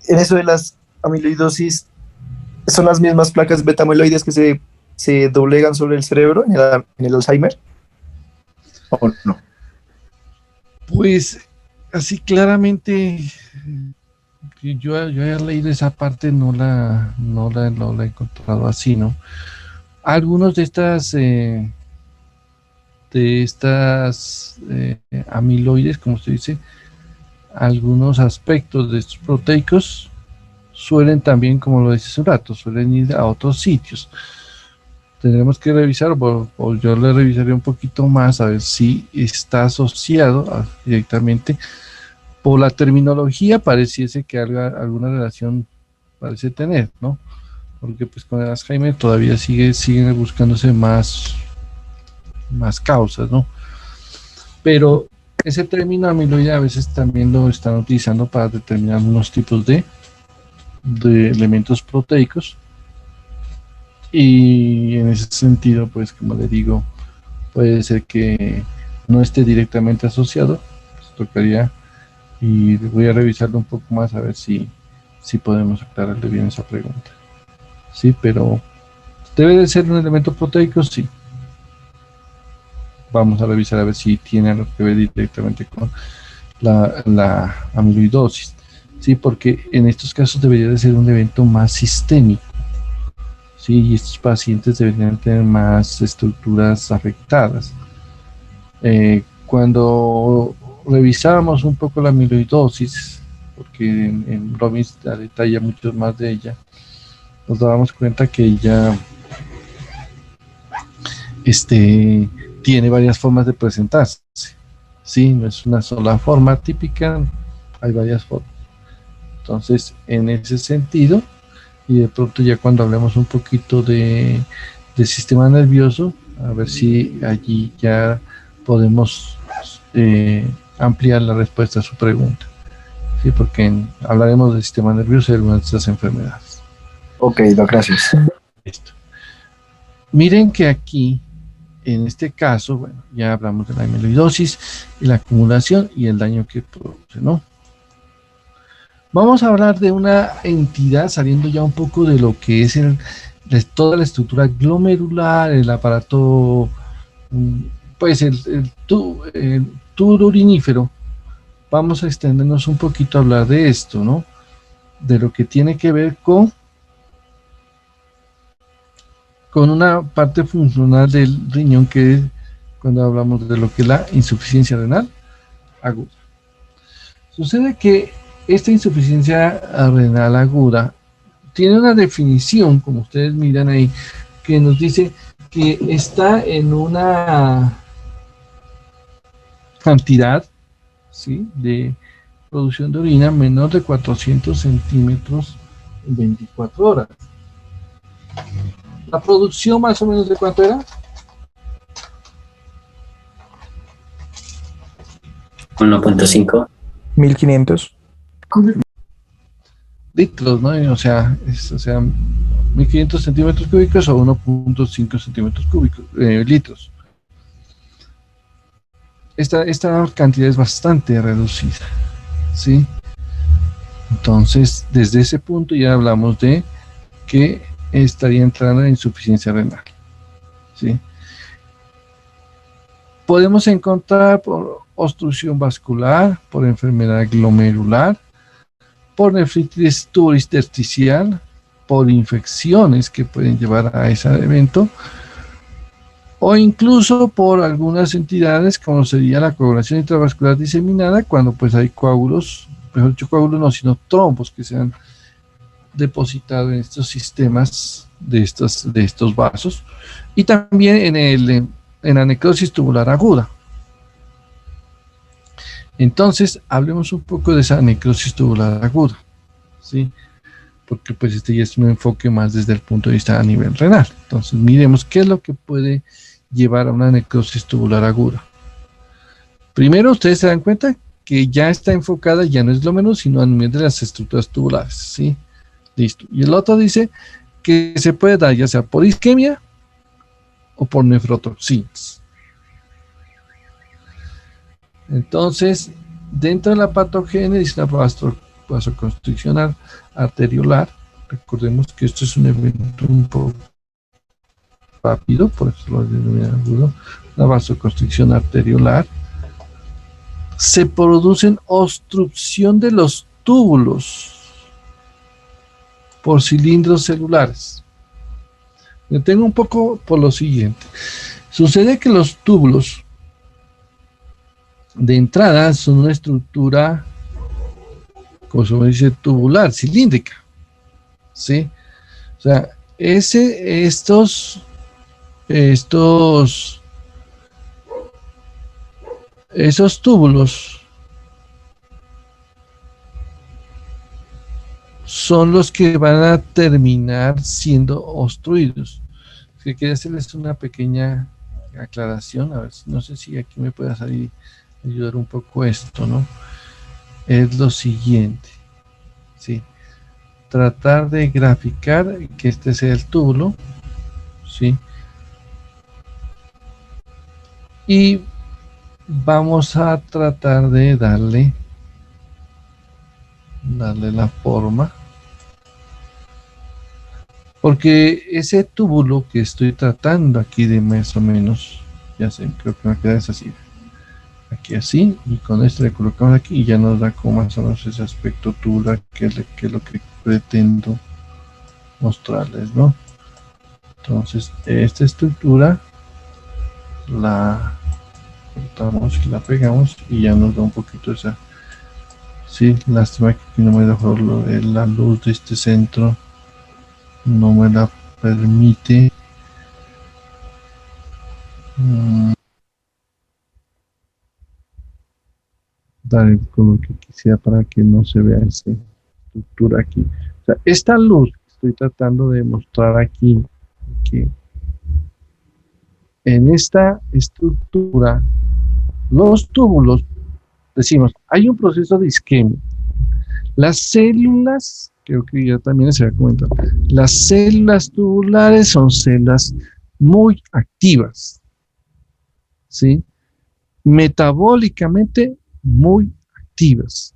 eso de las amiloidosis son las mismas placas beta-amiloides que se doblegan sobre el cerebro en el Alzheimer? ¿O no? Pues así claramente, que yo haya leído esa parte, no la he encontrado así, ¿no? Algunos de estas amiloides, como usted dice, algunos aspectos de estos proteicos suelen también, como lo dice hace un rato, suelen ir a otros sitios. Tendremos que revisar, o yo le revisaré un poquito más a ver si está asociado directamente. Por la terminología pareciese que alguna relación parece tener, ¿no? Porque pues con el Alzheimer todavía siguen buscándose más causas, ¿no? Pero ese término amiloide a veces también lo están utilizando para determinar unos tipos de elementos proteicos, y en ese sentido, pues como le digo, puede ser que no esté directamente asociado. Pues tocaría, y voy a revisarlo un poco más a ver si podemos aclararle bien esa pregunta. Sí, pero debe de ser un elemento proteico, sí. Vamos a revisar a ver si tiene algo que ver directamente con la amiloidosis. Sí, porque en estos casos debería de ser un evento más sistémico. Sí, y estos pacientes deberían tener más estructuras afectadas. Cuando revisábamos un poco la amiloidosis, porque en Robbins detalla mucho más de ella, nos dábamos cuenta que ella tiene varias formas de presentarse. Sí, no es una sola forma típica, hay varias formas. Entonces, en ese sentido, y de pronto ya cuando hablemos un poquito de sistema nervioso, a ver si allí ya podemos ampliar la respuesta a su pregunta. Sí, porque hablaremos del sistema nervioso y algunas de estas enfermedades. Ok, Doc, gracias. Listo. Miren que aquí, en este caso, bueno, ya hablamos de la amiloidosis y la acumulación y el daño que produce, ¿no? Vamos a hablar de una entidad, saliendo ya un poco de lo que es toda la estructura glomerular, el aparato, pues el tubo urinífero. Vamos a extendernos un poquito a hablar de esto, ¿no? De lo que tiene que ver con una parte funcional del riñón, que es cuando hablamos de lo que es la insuficiencia renal aguda. Sucede que esta insuficiencia renal aguda tiene una definición, como ustedes miran ahí, que nos dice que está en una cantidad, ¿sí?, de producción de orina menor de 400 centímetros en 24 horas. ¿La producción más o menos de cuánto era? 1.5. 1500. Litros, ¿no? O sea, 1500 centímetros cúbicos o 1.5 centímetros cúbicos, litros. Esta cantidad es bastante reducida, ¿sí? Entonces, desde ese punto ya hablamos de que estaría entrando en insuficiencia renal, ¿sí? Podemos encontrar por obstrucción vascular, por enfermedad glomerular, por nefritis tubointersticial, por infecciones que pueden llevar a ese evento, o incluso por algunas entidades como sería la coagulación intravascular diseminada, cuando pues hay coágulos, mejor dicho coágulos no, sino trombos que se han depositado en estos sistemas de estos vasos, y también en la necrosis tubular aguda. Entonces, hablemos un poco de esa necrosis tubular aguda, ¿sí? Porque pues este ya es un enfoque más desde el punto de vista a nivel renal. Entonces, miremos qué es lo que puede llevar a una necrosis tubular aguda. Primero, ustedes se dan cuenta que ya está enfocada, ya no es lo menos, sino a nivel de las estructuras tubulares, ¿sí? Listo. Y el otro dice que se puede dar ya sea por isquemia o por nefrotoxinas. Entonces, dentro de la patogénesis, la vasoconstricción arteriolar. Recordemos que esto es un evento un poco rápido, por eso lo denominan agudo. La vasoconstricción arteriolar. Se producen obstrucción de los túbulos por cilindros celulares. Me tengo un poco por lo siguiente. Sucede que los túbulos de entrada son una estructura, como se dice, tubular, cilíndrica. ¿Sí? O sea, estos túbulos son los que van a terminar siendo obstruidos. Que quería hacerles una pequeña aclaración, a ver, no sé si aquí me puede salir ayudar un poco esto, ¿no? Es lo siguiente, ¿sí? Tratar de graficar que este sea el túbulo, ¿sí? Y vamos a tratar de darle la forma, porque ese túbulo que estoy tratando aquí de más o menos, ya sé, creo que me va a quedar así, aquí así, y con esto le colocamos aquí y ya nos da como más o menos ese aspecto tubular que es lo que pretendo mostrarles, ¿no? Entonces esta estructura la cortamos y la pegamos y ya nos da un poquito esa. Sí, lástima que aquí no me dejó la luz de este centro, no me la permite. Dar el color que quisiera para que no se vea esa estructura aquí. O sea, esta luz que estoy tratando de mostrar aquí, que en esta estructura, los túbulos, decimos, hay un proceso de isquemia. Las células, creo que ya también se ha comentado, las células tubulares son células muy activas, ¿sí? Metabólicamente muy activas.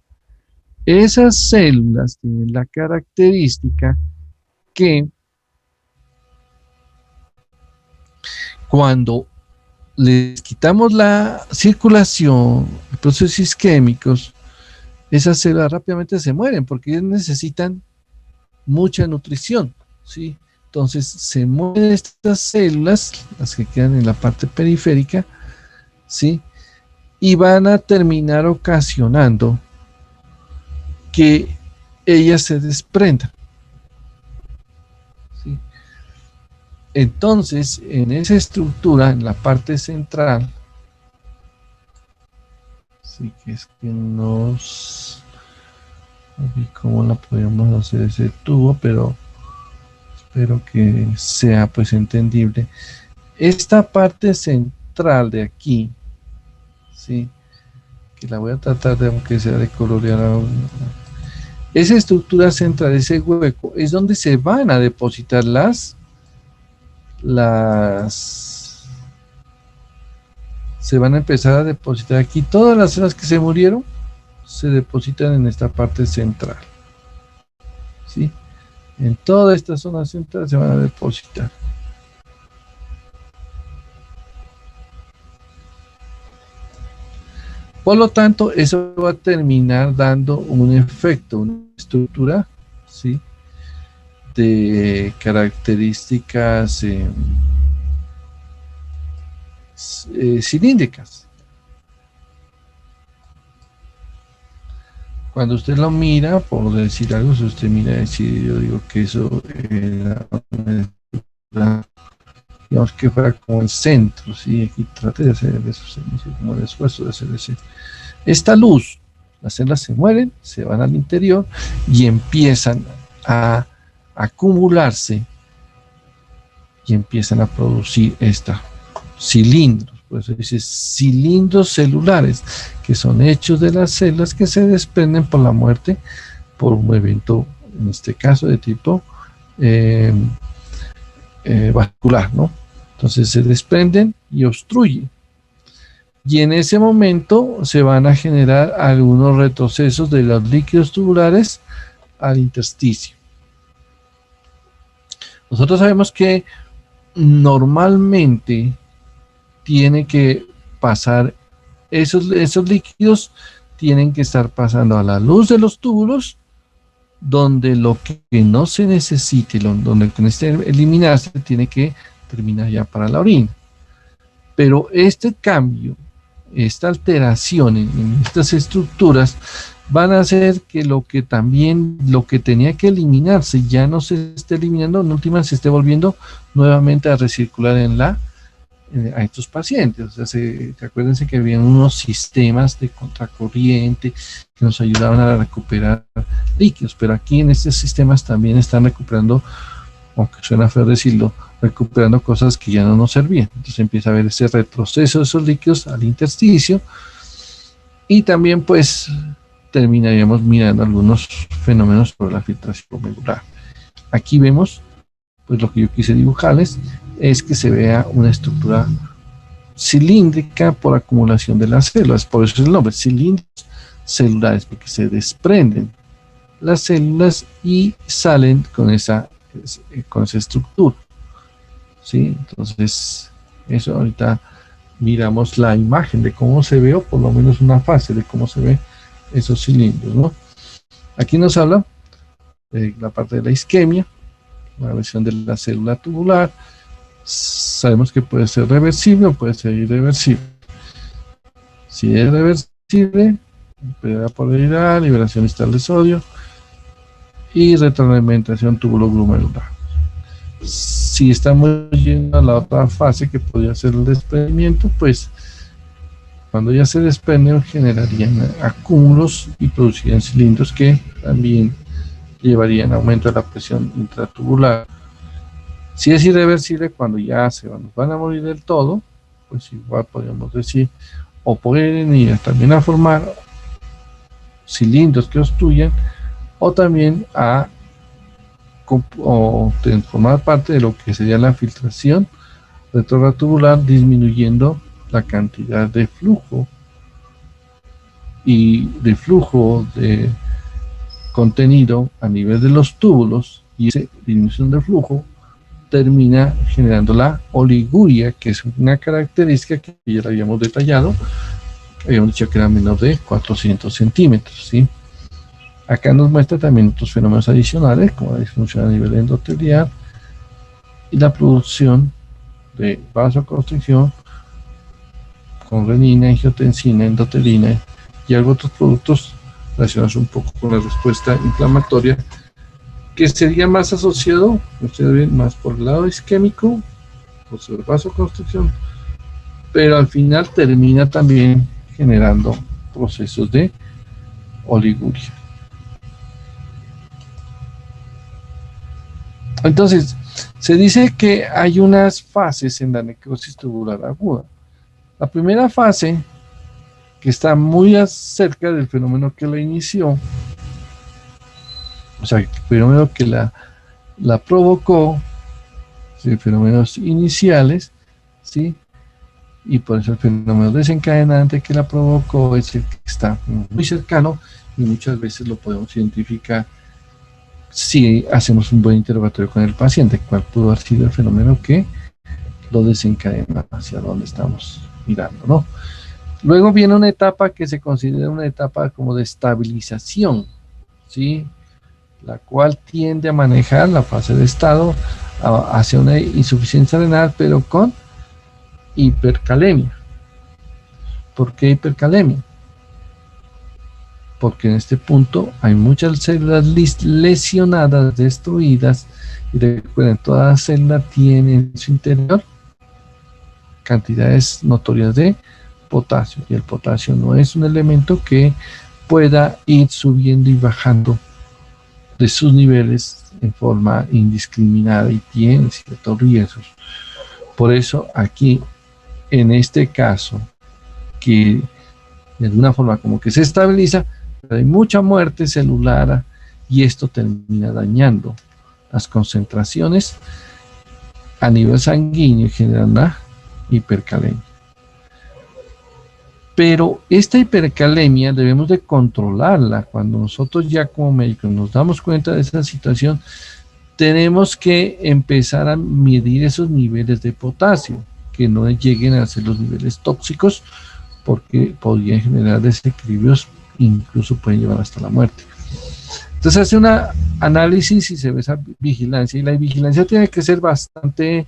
Esas células tienen la característica que cuando les quitamos la circulación, los procesos isquémicos, esas células rápidamente se mueren porque ellas necesitan mucha nutrición, ¿sí? Entonces se mueren estas células, las que quedan en la parte periférica, ¿sí? Y van a terminar ocasionando que ellas se desprendan, ¿sí? Entonces, en esa estructura, en la parte central, sí que es que nos... No vi cómo la podríamos hacer ese tubo, pero espero que sea pues entendible. Esta parte central de aquí, ¿sí? Que la voy a tratar de, aunque sea de colorear esa estructura central, ese hueco, es donde se van a depositar se van a empezar a depositar aquí todas las células que se murieron, se depositan en esta parte central, ¿sí? En toda esta zona central se van a depositar. Por lo tanto, eso va a terminar dando un efecto, una estructura, ¿sí? De características cilíndricas. Cuando usted lo mira, por decir algo, si usted mira, decir, yo digo que eso era una estructura, digamos que fuera como el centro, ¿sí? Aquí trate de hacer eso, como el esfuerzo de hacer ese. Esta luz, las células se mueren, se van al interior y empiezan a acumularse y empiezan a producir cilindros, por eso dice cilindros celulares, que son hechos de las células que se desprenden por la muerte, por un evento, en este caso de tipo vascular, ¿no? Entonces se desprenden y obstruyen. Y en ese momento se van a generar algunos retrocesos de los líquidos tubulares al intersticio. Nosotros sabemos que normalmente tiene que pasar, esos líquidos tienen que estar pasando a la luz de los túbulos, donde lo que no se necesite, donde el que necesite eliminarse, tiene que terminar ya para la orina. Pero este cambio, esta alteración en estas estructuras, van a hacer que lo que tenía que eliminarse ya no se esté eliminando, en última se esté volviendo nuevamente a recircular a estos pacientes. O sea, acuérdense que había unos sistemas de contracorriente que nos ayudaban a recuperar líquidos, pero aquí en estos sistemas también están recuperando, aunque suena feo decirlo, recuperando cosas que ya no nos servían. Entonces empieza a haber ese retroceso de esos líquidos al intersticio, y también pues terminaríamos mirando algunos fenómenos sobre la filtración glomerular. Aquí vemos, pues lo que yo quise dibujarles es que se vea una estructura cilíndrica por acumulación de las células, por eso es el nombre, cilindros celulares, porque se desprenden las células y salen con esa estructura, ¿sí? Entonces, eso ahorita miramos la imagen de cómo se ve, o por lo menos una fase de cómo se ve esos cilindros, ¿no? Aquí nos habla de la parte de la isquemia, la versión de la célula tubular. Sabemos que puede ser reversible o puede ser irreversible. Si es reversible, pérdida polaridad, liberación distal de sodio y retroalimentación túbulo-glomerular. Si estamos yendo a la otra fase, que podría ser el desprendimiento, pues cuando ya se desprenden generarían acúmulos y producirían cilindros que también llevarían aumento de la presión intratubular. Si es irreversible, cuando ya nos van a morir del todo, pues igual podríamos decir, o pueden ir también a formar cilindros que obstruyan, o también formar parte de lo que sería la filtración retroratubular, disminuyendo la cantidad de flujo de contenido a nivel de los túbulos, y esa disminución de flujo termina generando la oliguria, que es una característica que ya la habíamos detallado. Habíamos dicho que era menor de 400 centímetros, ¿sí? Acá nos muestra también otros fenómenos adicionales, como la disfunción a nivel endotelial y la producción de vasoconstricción con renina, angiotensina, endotelina y algunos otros productos relacionados un poco con la respuesta inflamatoria, que sería más asociado, ustedes ven, más por el lado isquémico, por su vasoconstricción, pero al final termina también generando procesos de oliguria. Entonces, se dice que hay unas fases en la necrosis tubular aguda. La primera fase, que está muy cerca del fenómeno que la inició, o sea, el fenómeno que la provocó, ¿sí? Fenómenos iniciales, ¿sí? Y por eso el fenómeno desencadenante que la provocó es el que está muy cercano, y muchas veces lo podemos identificar si hacemos un buen interrogatorio con el paciente, cuál pudo haber sido el fenómeno que lo desencadena, hacia donde estamos mirando, ¿no? Luego viene una etapa que se considera una etapa como de estabilización, ¿sí? La cual tiende a manejar la fase de estado hacia una insuficiencia renal, pero con hipercalemia. ¿Por qué hipercalemia? Porque en este punto hay muchas células lesionadas, destruidas, y recuerden, toda célula tiene en su interior cantidades notorias de potasio, y el potasio no es un elemento que pueda ir subiendo y bajando de sus niveles en forma indiscriminada, y tiene ciertos riesgos. Por eso aquí, en este caso, que de alguna forma como que se estabiliza, pero hay mucha muerte celular, y esto termina dañando las concentraciones a nivel sanguíneo y genera una hipercalemia. Pero esta hipercalemia debemos de controlarla. Cuando nosotros ya como médicos nos damos cuenta de esa situación, tenemos que empezar a medir esos niveles de potasio, que no lleguen a ser los niveles tóxicos, porque podrían generar desequilibrios, incluso pueden llevar hasta la muerte. Entonces hace un análisis y se ve esa vigilancia, y la vigilancia tiene que ser bastante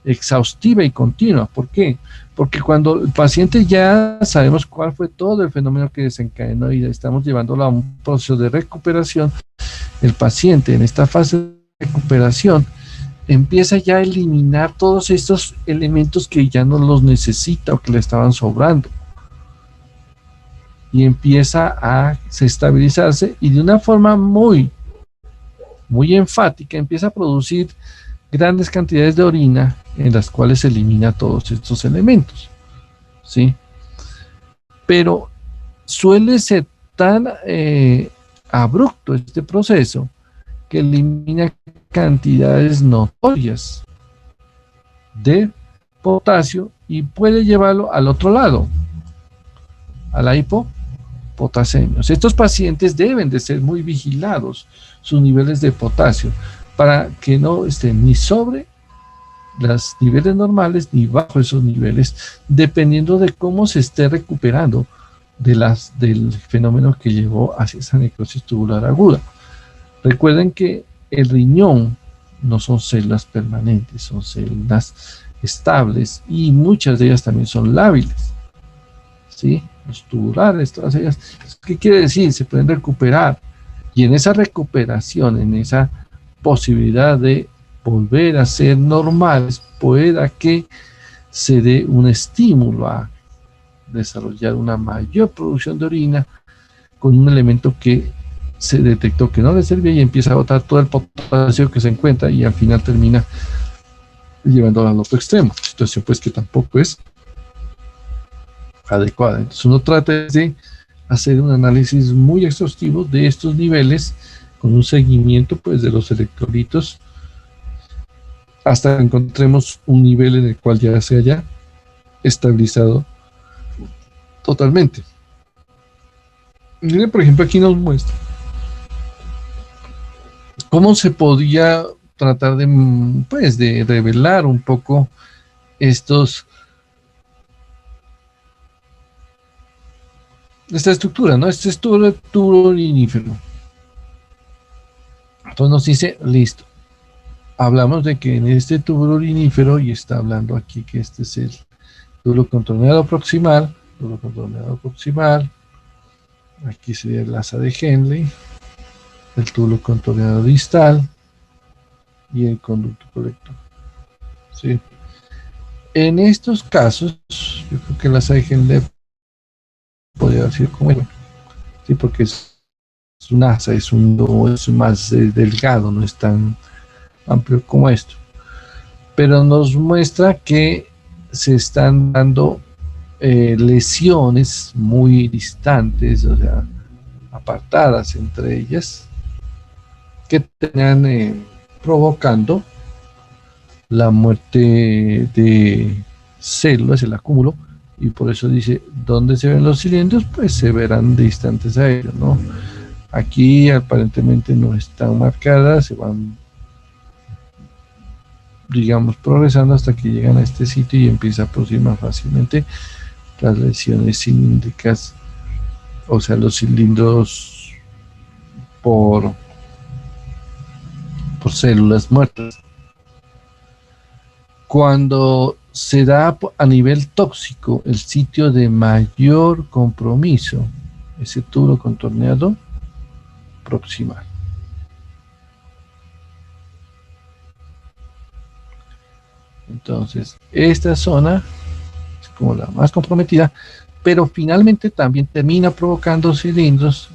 exhaustiva y continua. ¿Por qué? Porque cuando el paciente ya sabemos cuál fue todo el fenómeno que desencadenó y estamos llevándolo a un proceso de recuperación, el paciente en esta fase de recuperación empieza ya a eliminar todos estos elementos que ya no los necesita o que le estaban sobrando, y empieza a estabilizarse, y de una forma muy enfática empieza a producir grandes cantidades de orina en las cuales se elimina todos estos elementos, ¿sí? Pero suele ser tan abrupto este proceso que elimina cantidades notorias de potasio y puede llevarlo al otro lado, a la hipopotasemia. Estos pacientes deben de ser muy vigilados sus niveles de potasio para que no estén ni sobre los niveles normales ni bajo esos niveles, dependiendo de cómo se esté recuperando del fenómeno que llevó hacia esa necrosis tubular aguda. Recuerden que el riñón no son células permanentes, son células estables, y muchas de ellas también son lábiles, ¿sí? Los tubulares, todas ellas. ¿Qué quiere decir? Se pueden recuperar, y en esa recuperación, en esa posibilidad de volver a ser normales, pueda que se dé un estímulo a desarrollar una mayor producción de orina con un elemento que se detectó que no le servía, y empieza a botar todo el potasio que se encuentra, y al final termina llevándolo al otro extremo, situación pues que tampoco es adecuada. Entonces uno trata de hacer un análisis muy exhaustivo de estos niveles, con un seguimiento pues de los electrolitos, hasta que encontremos un nivel en el cual ya se haya estabilizado totalmente. Miren, por ejemplo, aquí nos muestra cómo se podía tratar de, pues, de revelar un poco esta estructura, ¿no? Este es tubo urinífero. Entonces nos dice, listo, hablamos de que en este tubo urinífero, y está hablando aquí que este es el túbulo contorneado proximal, aquí sería el asa de Henle, el túbulo contorneado distal y el conducto colector, ¿sí? En estos casos, yo creo que el asa de Henle podría decir como esto, ¿sí? Porque es un asa, es más delgado, no es tan amplio como esto, pero nos muestra que se están dando lesiones muy distantes, o sea, apartadas entre ellas, que terminan provocando la muerte de células, el acúmulo, y por eso dice, ¿dónde se ven los cilindros? Pues se verán distantes a ellos, ¿no? Aquí aparentemente no están marcadas, se van, digamos, progresando hasta que llegan a este sitio y empieza a producir más fácilmente las lesiones cilíndricas, o sea, los cilindros por células muertas. Cuando se da a nivel tóxico el sitio de mayor compromiso, ese túbulo contorneado proximal. Entonces, esta zona es como la más comprometida, pero finalmente también termina provocando cilindros,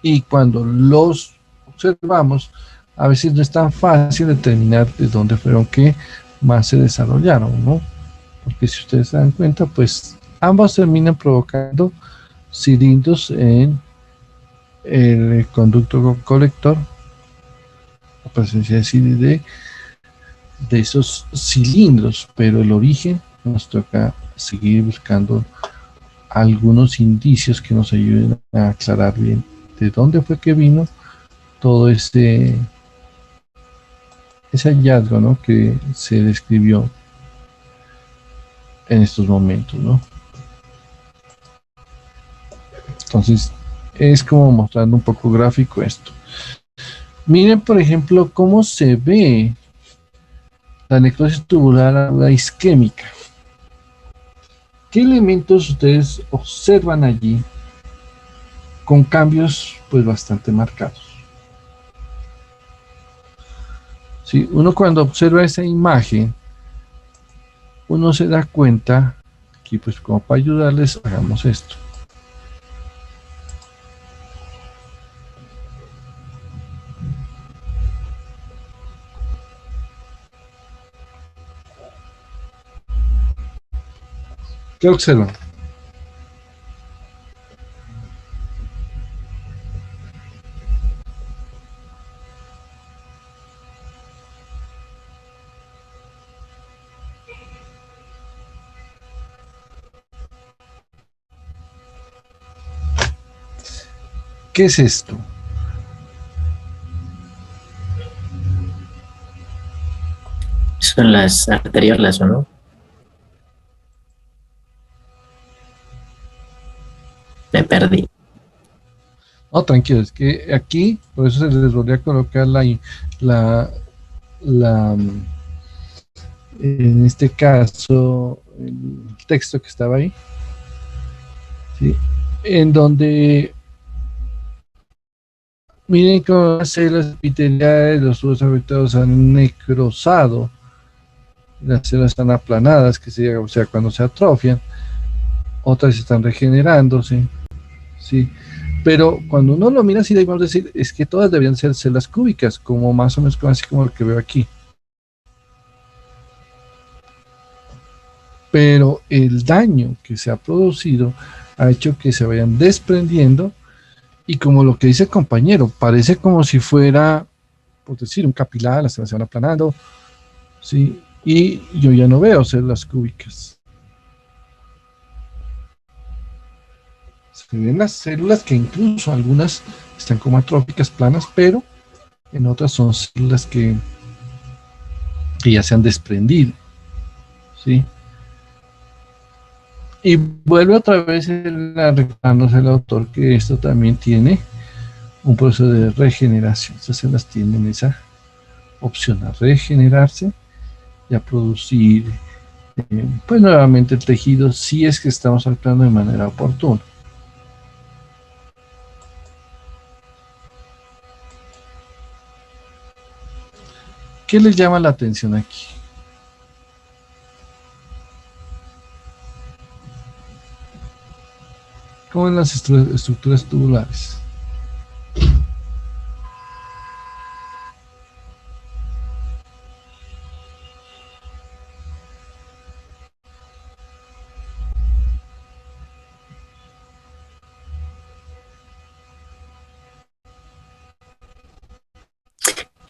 y cuando los observamos, a veces no es tan fácil determinar de dónde fueron que más se desarrollaron, ¿no? Porque si ustedes se dan cuenta, pues ambos terminan provocando cilindros en el conducto colector, la presencia de esos cilindros, pero el origen nos toca seguir buscando algunos indicios que nos ayuden a aclarar bien de dónde fue que vino todo ese hallazgo, ¿no?, que se describió en estos momentos, ¿no? Entonces es como mostrando un poco gráfico esto. Miren, por ejemplo, cómo se ve la necrosis tubular la isquémica. ¿Qué elementos ustedes observan allí con cambios pues bastante marcados? Sí, uno cuando observa esa imagen, uno se da cuenta, aquí pues como para ayudarles, hagamos esto. ¿Qué observan? ¿Qué es esto? Son las arteriolas, ¿o no? Me perdí. No, tranquilo, es que aquí, por eso se les volvió a colocar la, la, en este caso, el texto que estaba ahí, ¿sí?, en donde miren cómo las células epiteliales, los tubos afectados han necrosado, las células están aplanadas, que sería, o sea, cuando se atrofian, otras están regenerándose, ¿sí? Pero cuando uno lo mira así, debemos decir, es que todas deberían ser células cúbicas, como más o menos así como el que veo aquí. Pero el daño que se ha producido ha hecho que se vayan desprendiendo, y como lo que dice el compañero, parece como si fuera, por decir, un capilar, las células se van aplanando, ¿sí? Y yo ya no veo células cúbicas. Se ven las células que incluso algunas están como atróficas, planas, pero en otras son células que ya se han desprendido, ¿sí? Y vuelve otra vez a recordarnos el autor que esto también tiene un proceso de regeneración. Estas células tienen esa opción a regenerarse y a producir pues nuevamente el tejido, si es que estamos actuando de manera oportuna. ¿Qué les llama la atención aquí? ¿Cómo ven las estructuras tubulares?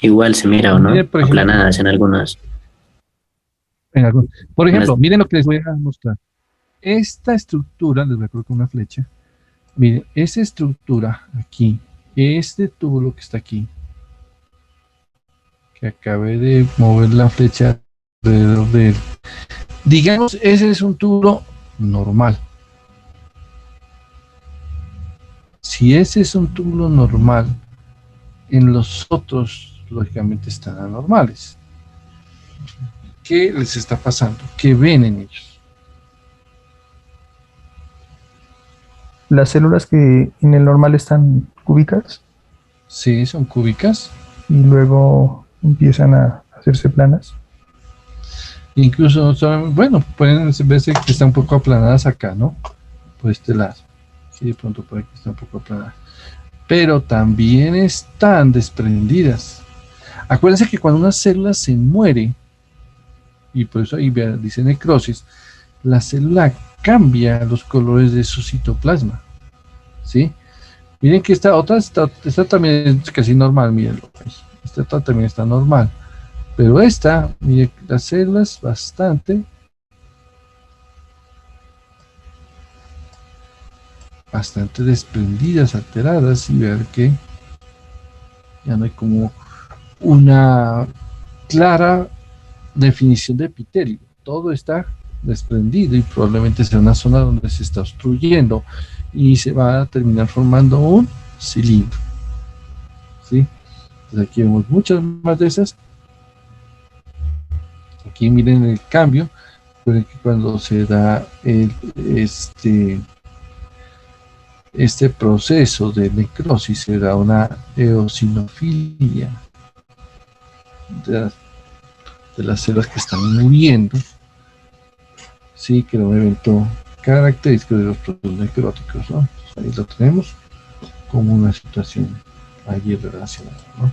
Igual se mira, ¿o no? Mire, por ejemplo, Aplanadas en algunas. por ejemplo, miren lo que les voy a mostrar. Esta estructura, les voy a colocar una flecha. Miren, esa estructura aquí, este túbulo que está aquí, que acabé de mover la flecha alrededor de él, digamos, ese es un túbulo normal. Si ese es un túbulo normal, en los otros, lógicamente, están anormales. ¿Qué les está pasando? ¿Qué ven en ellos? Las células que en el normal están cúbicas Sí, son cúbicas. y luego empiezan a hacerse planas. Incluso, bueno, pueden verse que están un poco aplanadas acá, ¿no? Por este lado. Sí, de pronto por aquí están un poco aplanadas. Pero también están desprendidas. Acuérdense que cuando una célula se muere, y por eso ahí dice necrosis, la célula cambia los colores de su citoplasma, ¿sí? Miren que esta también es casi normal, mírenlo. Esta también está normal. Pero esta, miren, las células bastante bastante desprendidas, alteradas, y ver que ya no hay como una clara definición de epitelio. Todo está desprendido y probablemente sea una zona donde se está obstruyendo y se va a terminar formando un cilindro. ¿Sí? Entonces aquí vemos muchas más de esas. Aquí miren el cambio. Recuerden que cuando se da este proceso de necrosis, se da una eosinofilia de las células que están muriendo. Sí, que era un evento característico de los procesos necróticos, ¿no? Ahí lo tenemos como una situación allí relacionada, ¿no?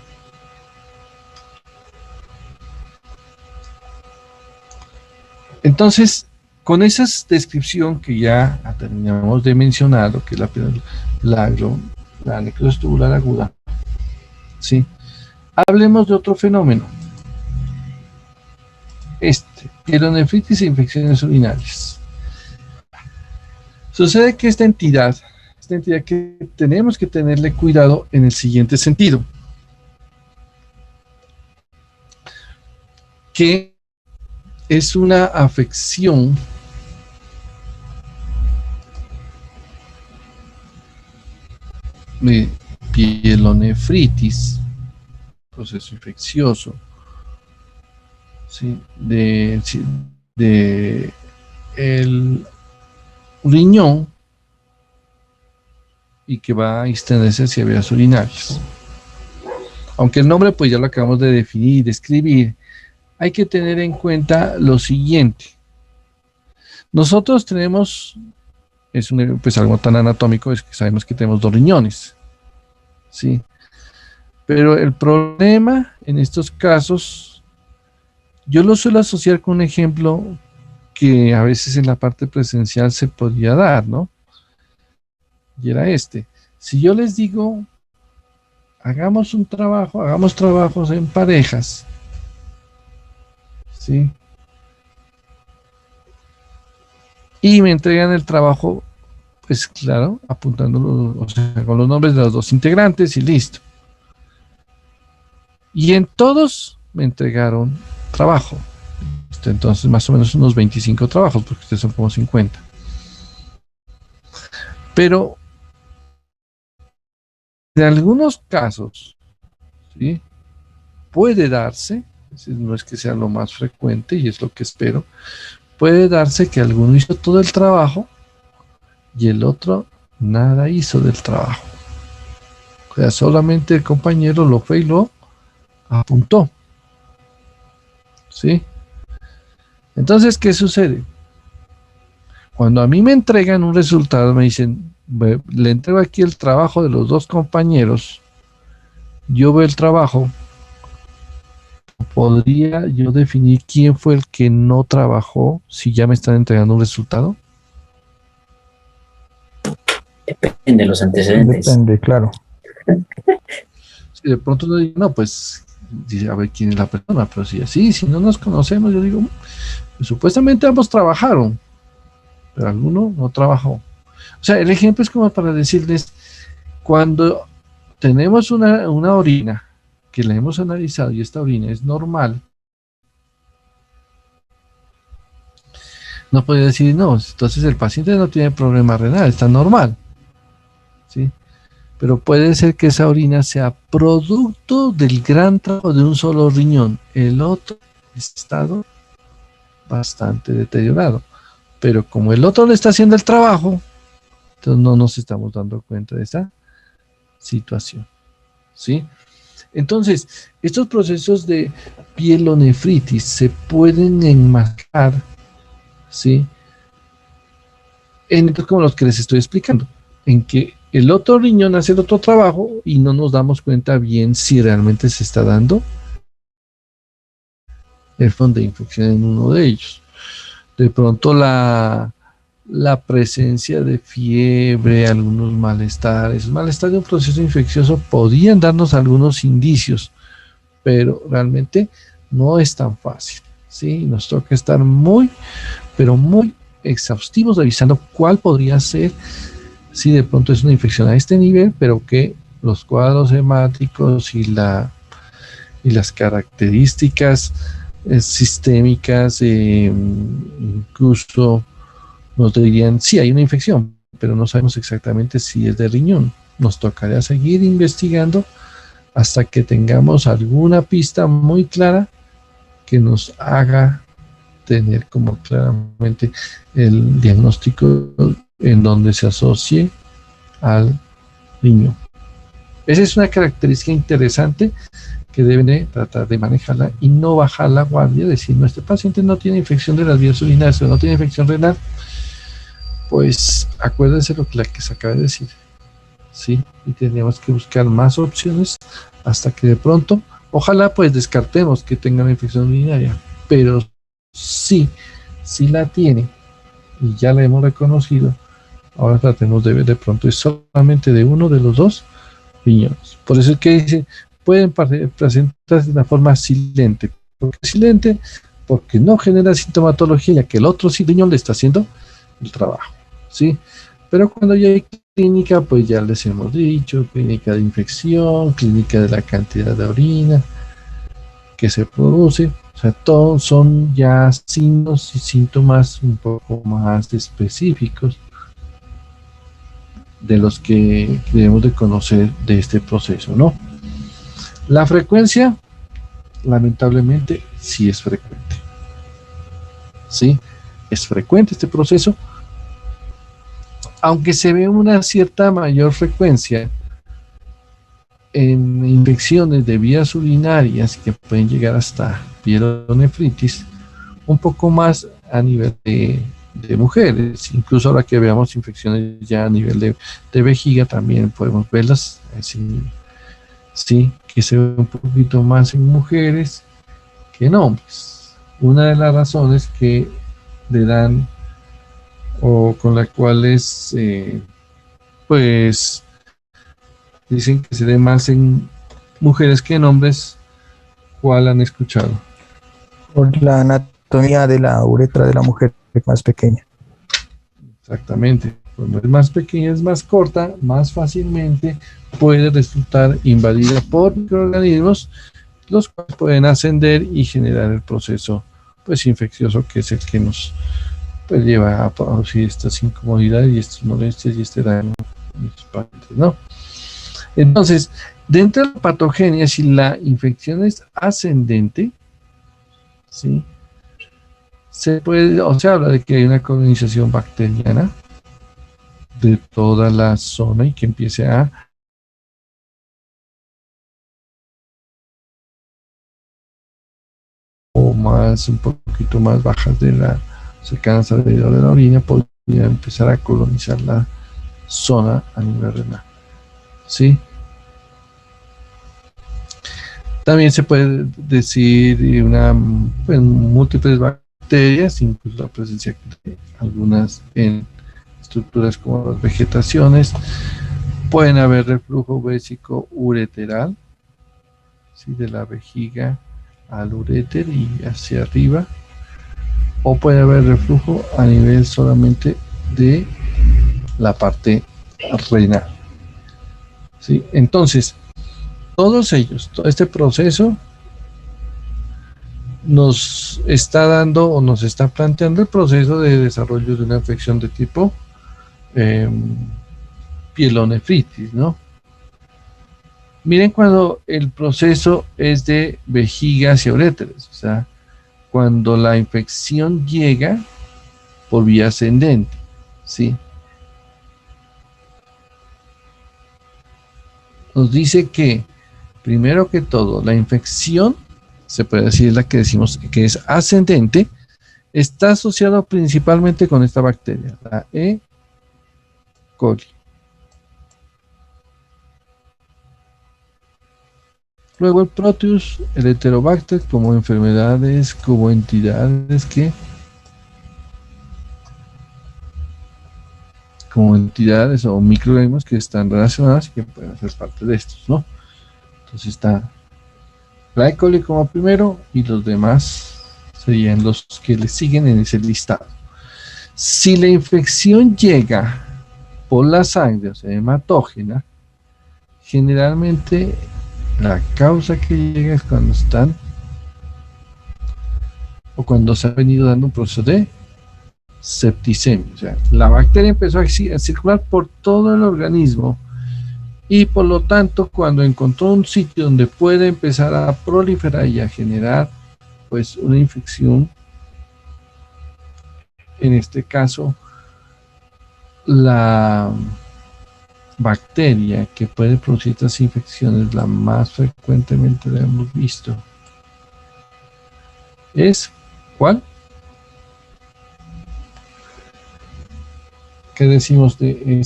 Entonces, con esa descripción que ya terminamos de mencionar, lo que es la necrosis tubular aguda, ¿sí? Hablemos de otro fenómeno. Pielonefritis e infecciones urinarias. Sucede que esta entidad que tenemos que tenerle cuidado en el siguiente sentido. Que es una afección de pielonefritis, proceso infeccioso, ¿sí? de el riñón y que va a extenderse hacia vías urinarias. Aunque el nombre pues ya lo acabamos de definir y describir, hay que tener en cuenta lo siguiente. Nosotros tenemos, pues algo tan anatómico, es que sabemos que tenemos 2 riñones, ¿sí? Pero el problema en estos casos, yo lo suelo asociar con un ejemplo que a veces en la parte presencial se podía dar, ¿no? Y era si yo les digo, hagamos trabajos en parejas, ¿sí? Y me entregan el trabajo, pues claro, apuntando, o sea, con los nombres de los 2 integrantes y listo. Y en todos me entregaron trabajo. Entonces, más o menos unos 25 trabajos, porque ustedes son como 50. Pero, en algunos casos, ¿sí? Puede darse, no es que sea lo más frecuente, y es lo que espero, puede darse que alguno hizo todo el trabajo y el otro nada hizo del trabajo. O sea, solamente el compañero lo fue y lo apuntó. ¿Sí? Entonces, ¿qué sucede? Cuando a mí me entregan un resultado, me dicen, le entrego aquí el trabajo de los 2 compañeros, yo veo el trabajo, ¿podría yo definir quién fue el que no trabajó si ya me están entregando un resultado? Depende de los antecedentes. Depende, claro. Si de pronto uno dice, no, pues, dice, a ver quién es la persona, pero si no nos conocemos, yo digo, pues, supuestamente ambos trabajaron, pero alguno no trabajó. O sea, el ejemplo es como para decirles, cuando tenemos una orina que la hemos analizado y esta orina es normal, no puede decir, no, entonces el paciente no tiene problema renal, está normal, ¿sí? Pero puede ser que esa orina sea producto del gran trabajo de un solo riñón, el otro estado bastante deteriorado, pero como el otro le está haciendo el trabajo, entonces no nos estamos dando cuenta de esa situación, ¿sí? Entonces, estos procesos de pielonefritis se pueden enmarcar, ¿sí? En como los que les estoy explicando, en que el otro riñón hace el otro trabajo y no nos damos cuenta bien si realmente se está dando el fondo de infección en uno de ellos. De pronto la presencia de fiebre, algunos malestares de un proceso infeccioso podían darnos algunos indicios, pero realmente no es tan fácil, ¿sí? Nos toca estar muy, pero muy exhaustivos revisando cuál podría ser sí, de pronto es una infección a este nivel, pero que los cuadros hemáticos y las características sistémicas, incluso nos dirían, sí, hay una infección, pero no sabemos exactamente si es de riñón. Nos tocaría seguir investigando hasta que tengamos alguna pista muy clara que nos haga tener como claramente el diagnóstico en donde se asocie al riñón. Esa es una característica interesante que deben de tratar de manejarla y no bajar la guardia, decir, no, este paciente no tiene infección de las vías urinarias o no tiene infección renal, pues acuérdense lo que se acaba de decir, ¿sí? Y tenemos que buscar más opciones hasta que de pronto, ojalá pues descartemos que tenga una infección urinaria, pero sí la tiene y ya la hemos reconocido, ahora tratemos de ver de pronto es solamente de uno de los dos riñones. Por eso es que dice, pueden presentarse de una forma silente. ¿Por qué silente? Porque no genera sintomatología, ya que el otro riñón le está haciendo el trabajo, ¿sí? Pero cuando ya hay clínica, pues ya les hemos dicho, clínica de infección, clínica de la cantidad de orina que se produce, o sea, todos son ya signos y síntomas un poco más específicos de los que debemos de conocer de este proceso, ¿no? La frecuencia, lamentablemente, sí es frecuente. Sí, es frecuente este proceso, aunque se ve una cierta mayor frecuencia en infecciones de vías urinarias que pueden llegar hasta pielonefritis, un poco más a nivel de mujeres, incluso ahora que veamos infecciones ya a nivel de vejiga, también podemos verlas así, sí, que se ve un poquito más en mujeres que en hombres. Una de las razones que le dan o con las cuales pues dicen que se ve más en mujeres que en hombres, ¿cuál han escuchado? Por la anatomía de la uretra de la mujer es más pequeña. Exactamente. Cuando es más pequeña, es más corta, más fácilmente puede resultar invadida por microorganismos, los cuales pueden ascender y generar el proceso pues infeccioso, que es el que nos pues lleva a producir estas incomodidades y estas molestias y este daño en los pacientes, ¿no? Entonces, dentro de la patogenia, si la infección es ascendente, ¿sí? Se puede, o se habla de que hay una colonización bacteriana de toda la zona y que empiece a o más, un poquito más bajas de la cercanas alrededor de la orina, podría empezar a colonizar la zona a nivel renal, ¿sí? También se puede decir pues, múltiples bacterias, incluso la presencia de algunas en estructuras como las vegetaciones. Pueden haber reflujo vésico ureteral, ¿sí? De la vejiga al uréter y hacia arriba, o puede haber reflujo a nivel solamente de la parte renal, ¿sí? Entonces, todos ellos, todo este proceso nos está dando o nos está planteando el proceso de desarrollo de una infección de tipo pielonefritis, ¿no? Miren cuando el proceso es de vejiga hacia uréteres, o sea, cuando la infección llega por vía ascendente, ¿sí? Nos dice que, primero que todo, la infección, se puede decir la que decimos que es ascendente, está asociado principalmente con esta bacteria, la E. coli. Luego el Proteus, el Heterobacter, como enfermedades, como entidades o microorganismos que están relacionados y que pueden ser parte de estos, ¿no? Entonces está la E. coli como primero y los demás serían los que le siguen en ese listado. Si la infección llega por la sangre, o sea, hematógena, generalmente la causa que llega es cuando están o cuando se ha venido dando un proceso de septicemia. O sea, la bacteria empezó a circular por todo el organismo y por lo tanto cuando encontró un sitio donde puede empezar a proliferar y a generar pues una infección, en este caso la bacteria que puede producir estas infecciones, la más frecuentemente la hemos visto, es ¿cuál? ¿Qué decimos de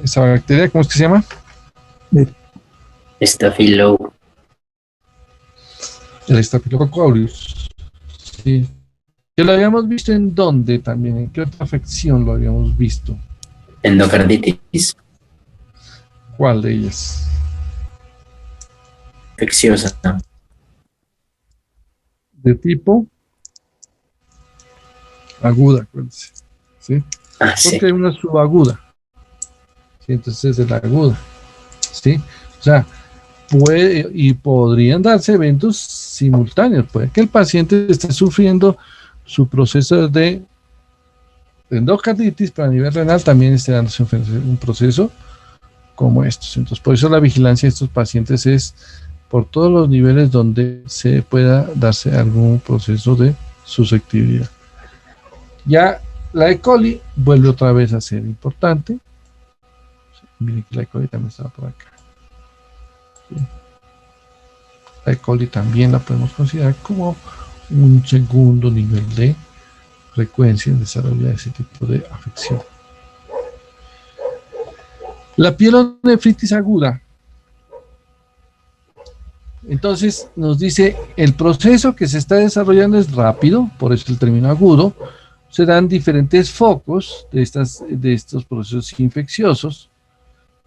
esa bacteria? ¿Cómo es que se llama? Staphylo. El Staphylococcus aureus. Sí. ¿Que lo habíamos visto en dónde también? ¿En qué otra afección lo habíamos visto? Endocarditis ¿Cuál de ellas? infecciosa. De tipo aguda, acuérdense. ¿Sí? Ah, sí. Porque hay una subaguda. ¿Sí? Entonces es la aguda. ¿Sí? O sea, puede y podrían darse eventos simultáneos. Puede que el paciente esté sufriendo su proceso de endocarditis, pero a nivel renal también esté dándose un proceso como estos. Entonces, por eso la vigilancia de estos pacientes es por todos los niveles donde se pueda darse algún proceso de susceptibilidad. Ya la E. coli vuelve otra vez a ser importante. Miren que la E. coli también estaba por acá. Sí. La E. coli también la podemos considerar como un segundo nivel de frecuencia en desarrollo de ese tipo de afección. La pielonefritis aguda. Entonces nos dice el proceso que se está desarrollando es rápido, por eso el término agudo. Se dan diferentes focos de estos procesos infecciosos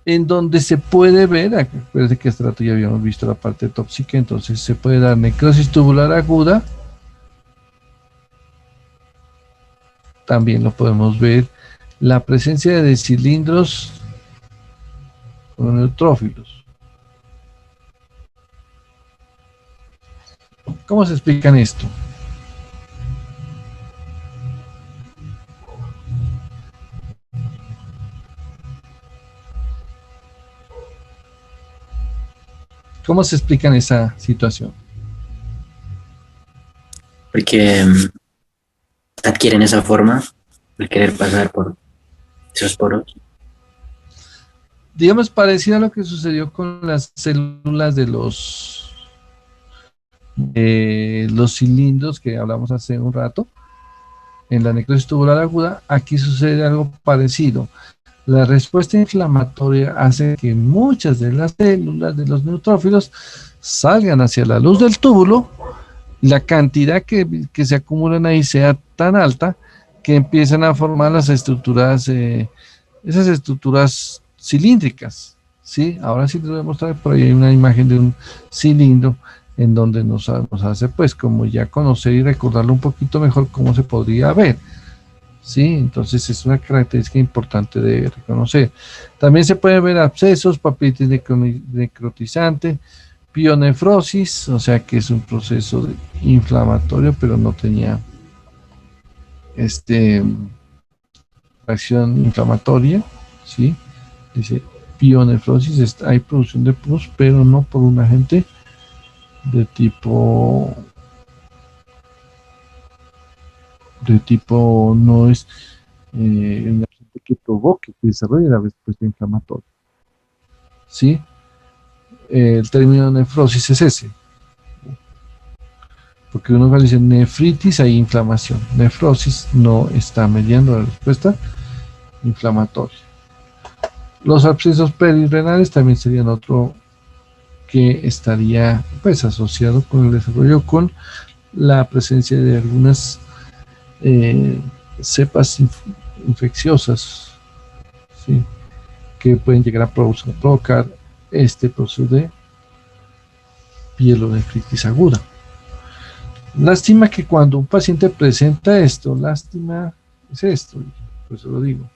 en donde se puede ver, acuérdense que hace rato ya habíamos visto la parte tóxica, entonces se puede dar necrosis tubular aguda, también lo podemos ver, la presencia de cilindros con neutrófilos. ¿Cómo se explican esto? ¿Cómo se explican esa situación? Porque adquieren esa forma al querer pasar por esos poros. Digamos, parecido a lo que sucedió con las células de los cilindros que hablamos hace un rato, en la necrosis tubular aguda, aquí sucede algo parecido. La respuesta inflamatoria hace que muchas de las células de los neutrófilos salgan hacia la luz del túbulo, la cantidad que se acumulan ahí sea tan alta que empiezan a formar las estructuras, esas estructuras cilíndricas, ¿sí? Ahora sí les voy a mostrar, por ahí hay una imagen de un cilindro en donde nos hace pues como ya conocer y recordarlo un poquito mejor cómo se podría ver, ¿sí? Entonces es una característica importante de reconocer. También se pueden ver abscesos, papilitis necrotizante, pionefrosis, o sea que es un proceso inflamatorio, pero no tenía reacción inflamatoria, ¿sí? Dice pionefrosis, hay producción de pus, pero no por un agente de tipo no es un agente que provoque que desarrolle la respuesta inflamatoria, ¿sí? El término nefrosis es ese, porque uno cuando dice nefritis hay inflamación, nefrosis no está mediando la respuesta inflamatoria. Los abscesos perirrenales también serían otro que estaría pues asociado con el desarrollo, con la presencia de algunas cepas infecciosas, ¿sí? Que pueden llegar a provocar este proceso de pielonefritis aguda. Lástima que cuando un paciente presenta esto, lástima es esto, por eso lo digo.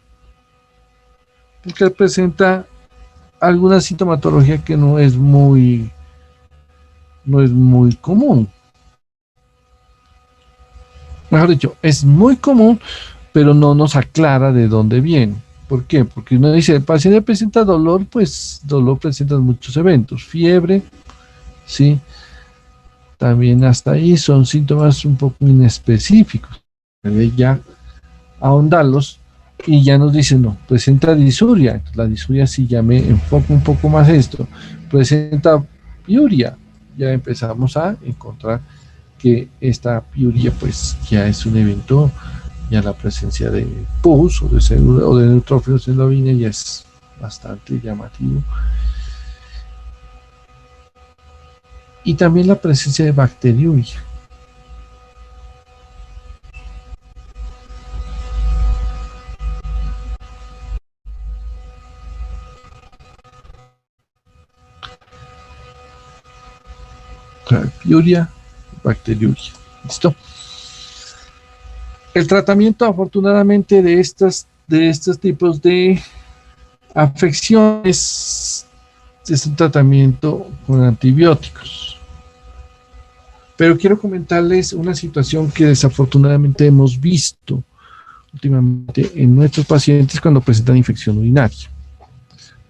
porque presenta alguna sintomatología que no es muy común. Mejor dicho, es muy común, pero no nos aclara de dónde viene. ¿Por qué? Porque uno dice, el paciente presenta dolor, pues dolor presenta muchos eventos, fiebre, ¿sí? También hasta ahí son síntomas un poco inespecíficos. Debe ya ahondarlos y ya nos dicen, no, presenta disuria. Entonces, la disuria sí ya me enfoco un poco más esto. Presenta piuria. Ya empezamos a encontrar que esta piuria pues ya es un evento, ya la presencia de pus o de célula o de neutrófilos en la orina ya es bastante llamativo. Y también la presencia de bacteriuria. Piuria, bacteriuria. ¿Listo? El tratamiento, afortunadamente, de estos tipos de afecciones es un tratamiento con antibióticos. Pero quiero comentarles una situación que desafortunadamente hemos visto últimamente en nuestros pacientes cuando presentan infección urinaria.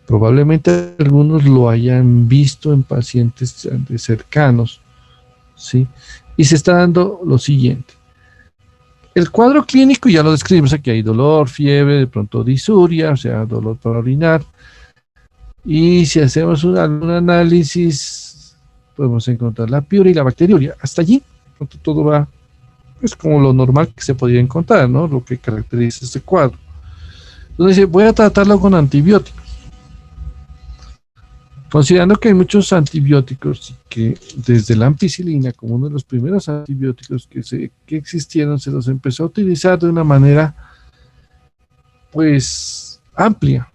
Probablemente algunos lo hayan visto en pacientes cercanos, ¿sí? Y se está dando lo siguiente. El cuadro clínico ya lo describimos aquí, hay dolor, fiebre, de pronto disuria, o sea, dolor para orinar. Y si hacemos algún análisis, podemos encontrar la piuria y la bacteriuria. Hasta allí, todo va, es como lo normal que se podría encontrar, ¿no? Lo que caracteriza este cuadro. Entonces, voy a tratarlo con antibióticos. Considerando que hay muchos antibióticos que desde la ampicilina, como uno de los primeros antibióticos que existieron, se los empezó a utilizar de una manera pues amplia.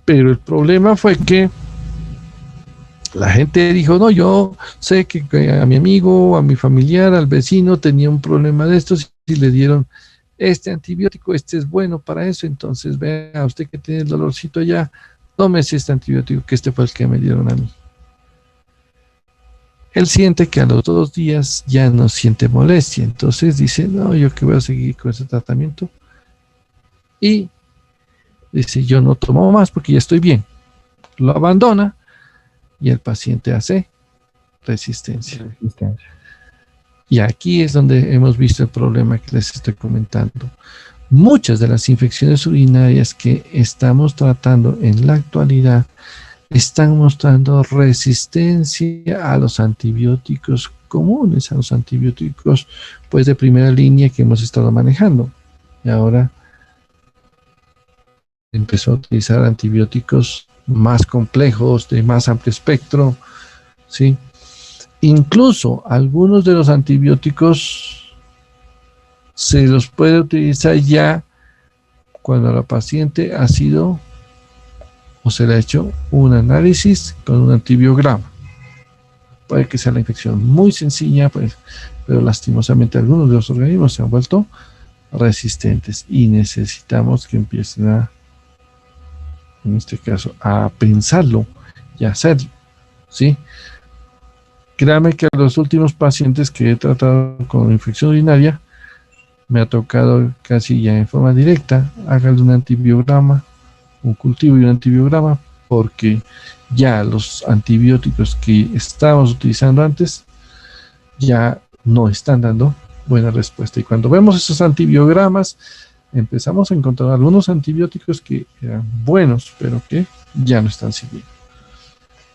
Pero el problema fue que la gente dijo, no, yo sé que a mi amigo, a mi familiar, al vecino tenía un problema de estos y le dieron este antibiótico, este es bueno para eso, entonces vea usted que tiene el dolorcito allá, tómese este antibiótico, que este fue el que me dieron a mí. Él siente que a los 2 días ya no siente molestia, entonces dice, no, yo que voy a seguir con ese tratamiento. Y dice, yo no tomo más porque ya estoy bien. Lo abandona y el paciente hace resistencia. Y aquí es donde hemos visto el problema que les estoy comentando. Muchas de las infecciones urinarias que estamos tratando en la actualidad están mostrando resistencia a los antibióticos comunes, a los antibióticos pues de primera línea que hemos estado manejando. Y ahora empezó a utilizar antibióticos más complejos, de más amplio espectro, ¿sí? Incluso algunos de los antibióticos se los puede utilizar ya cuando la paciente ha sido o se le ha hecho un análisis con un antibiograma. Puede que sea la infección muy sencilla, pues, pero lastimosamente algunos de los organismos se han vuelto resistentes y necesitamos que empiecen en este caso, a pensarlo y a hacerlo, ¿sí? Créame que a los últimos pacientes que he tratado con infección urinaria, me ha tocado casi ya en forma directa, háganle un antibiograma, un cultivo y un antibiograma, porque ya los antibióticos que estábamos utilizando antes ya no están dando buena respuesta. Y cuando vemos esos antibiogramas, empezamos a encontrar algunos antibióticos que eran buenos, pero que ya no están sirviendo.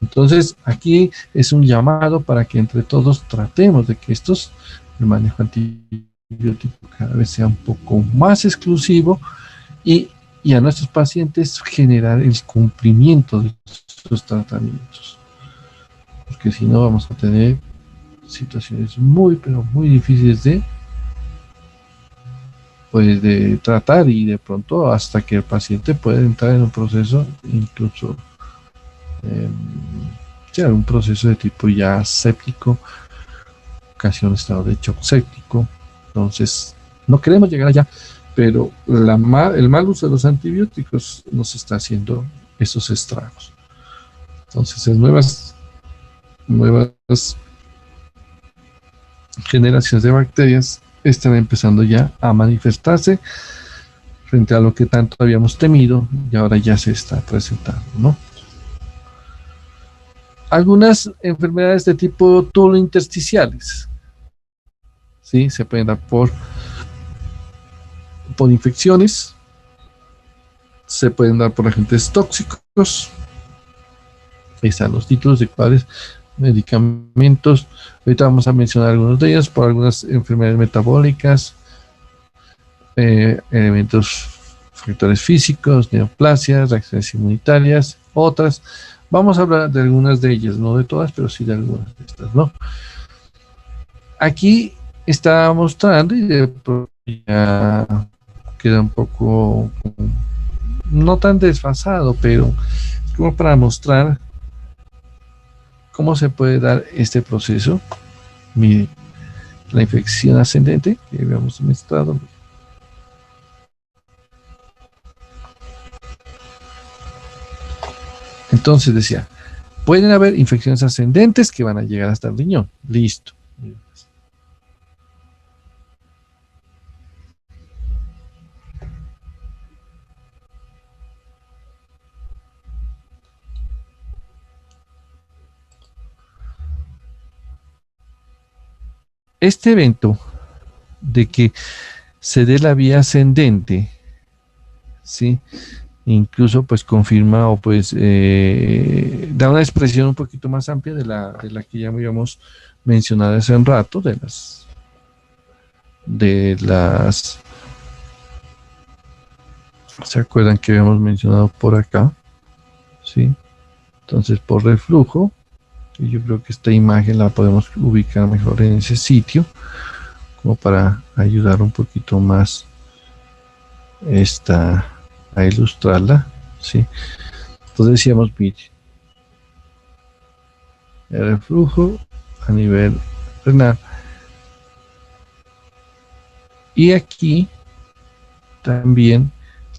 Entonces, aquí es un llamado para que entre todos tratemos de que el manejo antibiótico cada vez sea un poco más exclusivo y a nuestros pacientes generar el cumplimiento de sus tratamientos. Porque si no vamos a tener situaciones muy, pero muy difíciles de tratar y de pronto hasta que el paciente puede entrar en un proceso incluso un proceso de tipo ya séptico, casi un estado de shock séptico. Entonces no queremos llegar allá, pero el mal uso de los antibióticos nos está haciendo esos estragos. Entonces, en nuevas generaciones de bacterias están empezando ya a manifestarse frente a lo que tanto habíamos temido y ahora ya se está presentando, ¿no? Algunas enfermedades de tipo túbulo intersticiales, ¿sí? Se pueden dar por infecciones, se pueden dar por agentes tóxicos. Ahí están los títulos de cuáles medicamentos. Ahorita vamos a mencionar algunos de ellos, por algunas enfermedades metabólicas, elementos, factores físicos, neoplasias, reacciones inmunitarias, otras. Vamos a hablar de algunas de ellas, no de todas, pero sí de algunas de estas, ¿no? Aquí está mostrando, y de pronto ya queda un poco, no tan desfasado, pero como para mostrar cómo se puede dar este proceso. Mire, la infección ascendente que habíamos mostrado. Entonces decía, pueden haber infecciones ascendentes que van a llegar hasta el riñón. Listo. Este evento de que se dé la vía ascendente, ¿sí? Incluso pues confirma o pues da una expresión un poquito más amplia de la que ya habíamos mencionado hace un rato, de las ¿se acuerdan que habíamos mencionado por acá? ¿Sí? Entonces por reflujo, y yo creo que esta imagen la podemos ubicar mejor en ese sitio, como para ayudar un poquito más a ilustrarla, ¿sí? Entonces decíamos, mire, el reflujo a nivel renal. Y aquí también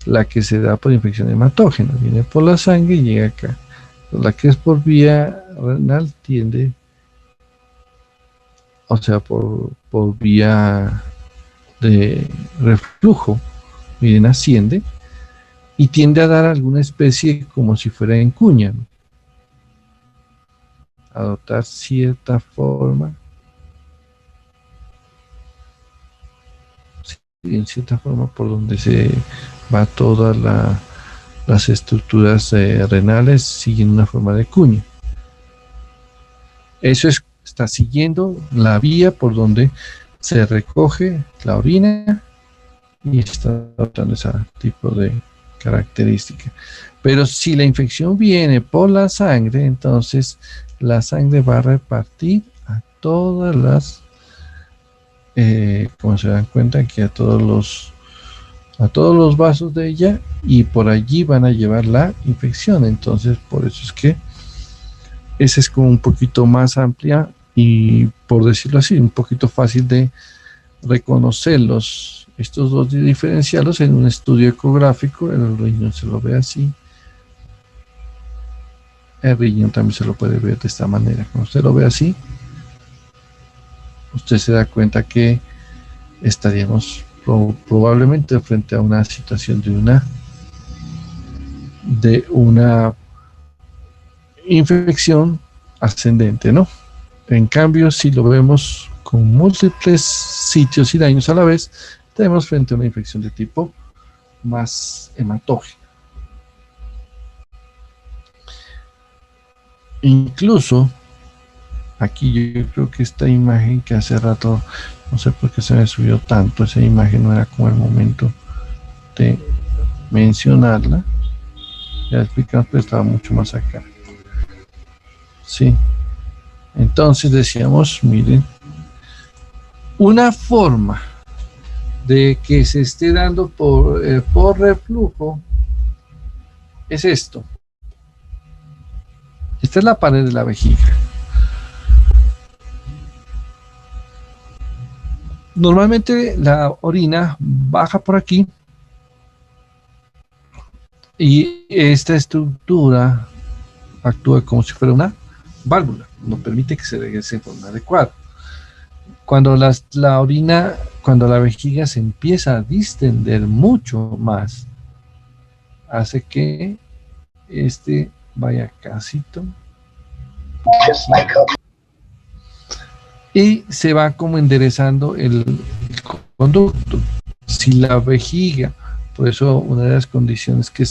la que se da por infección hematógena, viene por la sangre y llega acá. La que es por vía renal tiende, o sea, por vía de reflujo, miren, asciende y tiende a dar alguna especie como si fuera en cuña, ¿no? Adoptar cierta forma, en cierta forma por donde se va todas las estructuras renales, siguiendo una forma de cuña. Eso está siguiendo la vía por donde se recoge la orina y está adoptando ese tipo de característica. Pero si la infección viene por la sangre, entonces la sangre va a repartir a todas las, como se dan cuenta, que a todos los vasos de ella, y por allí van a llevar la infección. Entonces por eso es que esa es como un poquito más amplia y, por decirlo así, un poquito fácil de reconocerlos, estos dos, y diferenciarlos en un estudio ecográfico. El riñón se lo ve así, el riñón también se lo puede ver de esta manera. Cuando usted lo ve así, usted se da cuenta que estaríamos probablemente frente a una situación de una infección ascendente, ¿no? En cambio, si lo vemos con múltiples sitios y daños a la vez, tenemos frente a una infección de tipo más hematógena. Incluso aquí yo creo que esta imagen que hace rato, no sé por qué se me subió tanto, esa imagen no era como el momento de mencionarla. Ya explicamos, pero estaba mucho más acá. Sí. Entonces decíamos, miren, una forma de que se esté dando por reflujo es esto. Esta es la pared de la vejiga. Normalmente la orina baja por aquí y esta estructura actúa como si fuera una válvula, no permite que se regrese de forma adecuada. Cuando la orina, cuando la vejiga se empieza a distender mucho más, hace que este vaya casito y se va como enderezando el conducto. Si la vejiga, por eso una de las condiciones que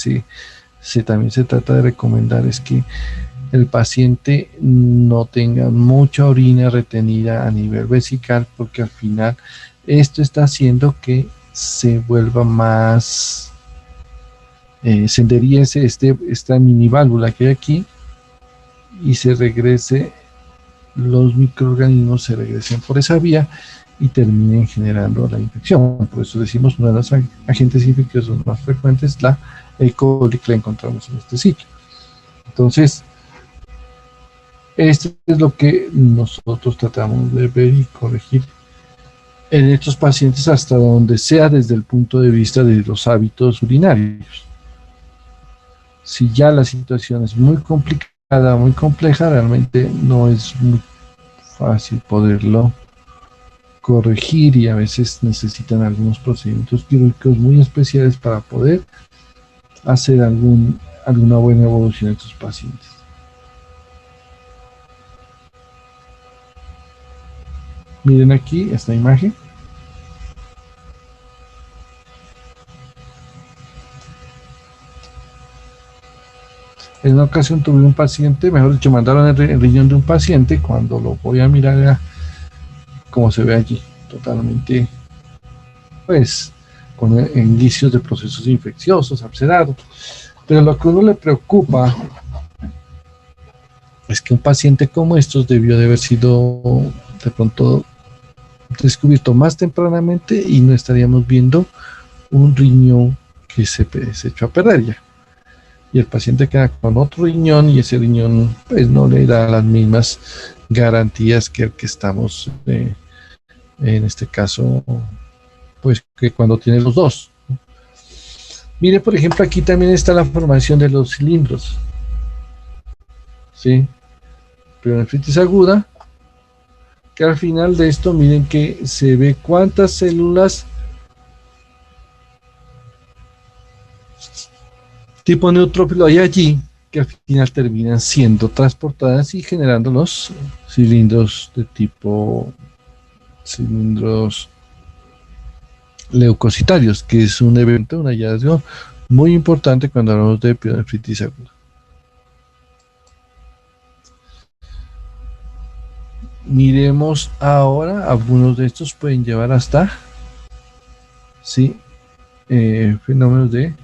también se trata de recomendar es que el paciente no tenga mucha orina retenida a nivel vesical, porque al final esto está haciendo que se vuelva más, se enderiece esta mini válvula que hay aquí y se regrese, los microorganismos se regresen por esa vía y terminen generando la infección. Por eso decimos, uno de los agentes infecciosos más frecuentes, la E. coli, que la encontramos en este sitio. Entonces, esto es lo que nosotros tratamos de ver y corregir en estos pacientes hasta donde sea desde el punto de vista de los hábitos urinarios. Si ya la situación es muy complicada, muy compleja, realmente no es muy fácil poderlo corregir y a veces necesitan algunos procedimientos quirúrgicos muy especiales para poder hacer alguna buena evolución en estos pacientes. Miren aquí esta imagen. En una ocasión tuve un paciente, mejor dicho, mandaron el riñón de un paciente. Cuando lo voy a mirar, era como se ve allí, totalmente, pues, con indicios de procesos infecciosos, abscedado. Pero lo que a uno le preocupa es que un paciente como estos debió de haber sido de pronto descubierto más tempranamente y no estaríamos viendo un riñón que se echó a perder ya. Y el paciente queda con otro riñón y ese riñón pues no le da las mismas garantías que el que estamos en este caso, pues que cuando tiene los dos. Mire, por ejemplo, aquí también está la formación de los cilindros. ¿Sí? Pielonefritis aguda, que al final de esto, miren que se ve cuántas células tipo neutrófilo hay allí, que al final terminan siendo transportadas y generando los cilindros de tipo cilindros leucocitarios, que es un evento, un hallazgo muy importante cuando hablamos de pielonefritis aguda. Miremos ahora, algunos de estos pueden llevar hasta fenómenos de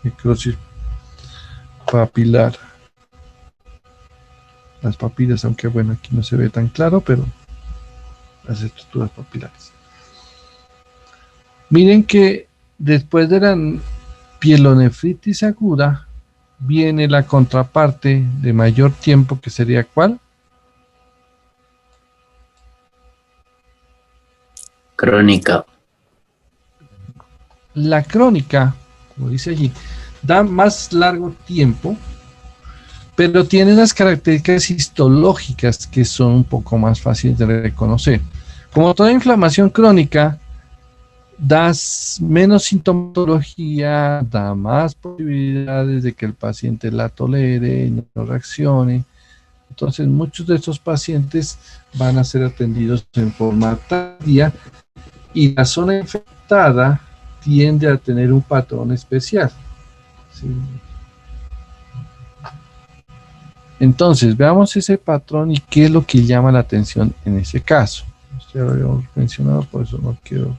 necrosis papilar. Las papilas, aunque bueno, aquí no se ve tan claro, pero las estructuras papilares. Miren que después de la pielonefritis aguda viene la contraparte de mayor tiempo, que sería ¿cuál? Crónica. La crónica, como dice allí, da más largo tiempo, pero tiene unas características histológicas que son un poco más fáciles de reconocer. Como toda inflamación crónica, da menos sintomatología, da más posibilidades de que el paciente la tolere y no reaccione. Entonces, muchos de estos pacientes van a ser atendidos en forma tardía y la zona infectada tiende a tener un patrón especial. ¿Sí? Entonces, veamos ese patrón y qué es lo que llama la atención en ese caso. Esto ya lo habíamos mencionado, por eso no quiero.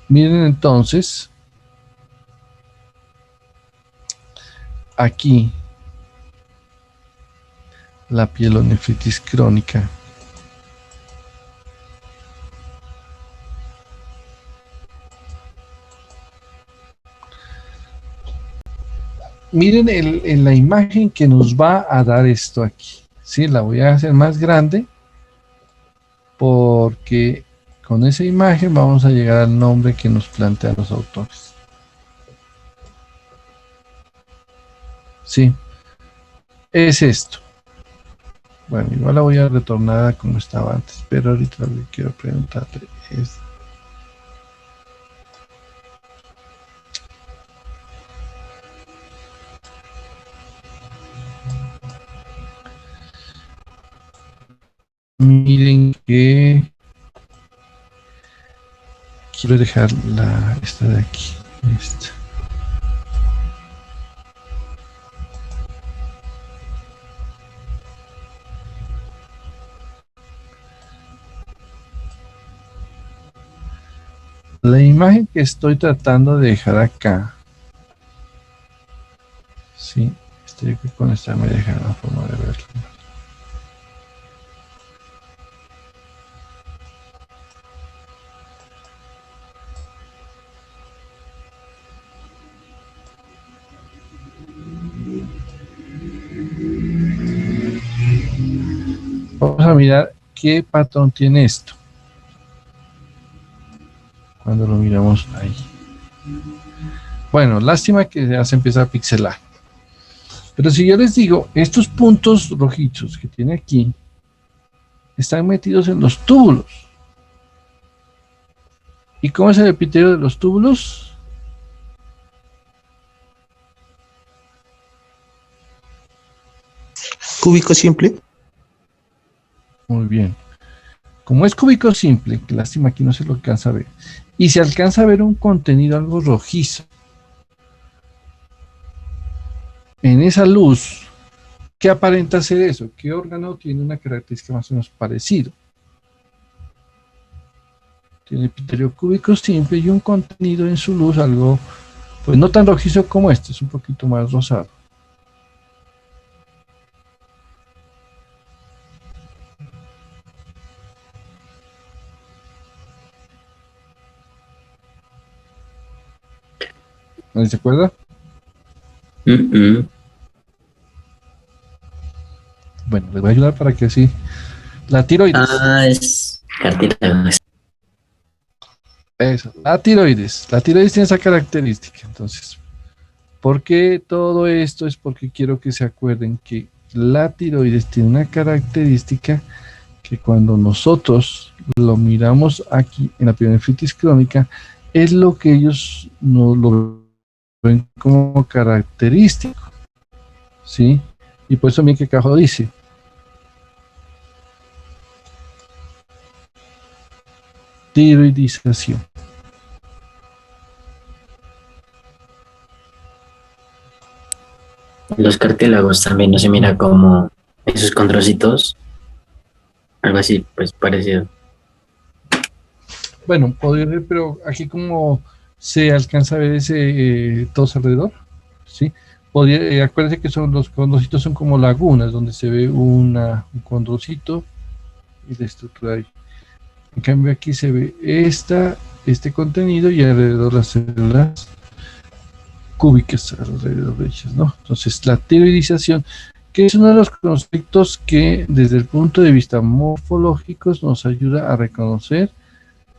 Miren entonces, aquí, la pielonefritis crónica. Miren en la imagen que nos va a dar esto aquí. Sí, la voy a hacer más grande porque con esa imagen vamos a llegar al nombre que nos plantean los autores. Sí, es esto. Bueno, igual la voy a retornar a como estaba antes, pero ahorita lo que quiero preguntarle es... Miren que quiero dejar esta de aquí. Esta. La imagen que estoy tratando de dejar acá. Sí, yo creo que con esta me deja la forma de verlo. Vamos a mirar qué patrón tiene esto. Cuando lo miramos ahí. Bueno, lástima que ya se empieza a pixelar. Pero si yo les digo, estos puntos rojizos que tiene aquí están metidos en los túbulos. ¿Y cómo es el epitelio de los túbulos? Cúbico simple. Muy bien. Como es cúbico simple, que lástima aquí no se lo alcanza a ver, y se alcanza a ver un contenido algo rojizo en esa luz, ¿qué aparenta ser eso? ¿Qué órgano tiene una característica más o menos parecida? Tiene epitelio cúbico simple y un contenido en su luz algo, pues no tan rojizo como este, es un poquito más rosado. ¿No se acuerda? Bueno, les voy a ayudar para que así. La tiroides. Ah, es cartílago. Eso, la tiroides. La tiroides tiene esa característica. Entonces, ¿por qué todo esto? Es porque quiero que se acuerden que la tiroides tiene una característica que cuando nosotros lo miramos aquí en la pielonefritis crónica, es lo que ellos no lo ven como característico. ¿Sí? Y por eso también que acá dice. Tiroidización. Los cartílagos también no se mira como esos condrocitos. Algo así, pues parecido. Bueno, podría ser, pero aquí como se alcanza a ver ese todos alrededor, ¿sí? Acuérdense que los condrocitos son como lagunas, donde se ve un condrocito y la estructura ahí. En cambio aquí se ve este contenido y alrededor las células cúbicas alrededor de ellas, ¿no? Entonces la tiroidización, que es uno de los conceptos que desde el punto de vista morfológico nos ayuda a reconocer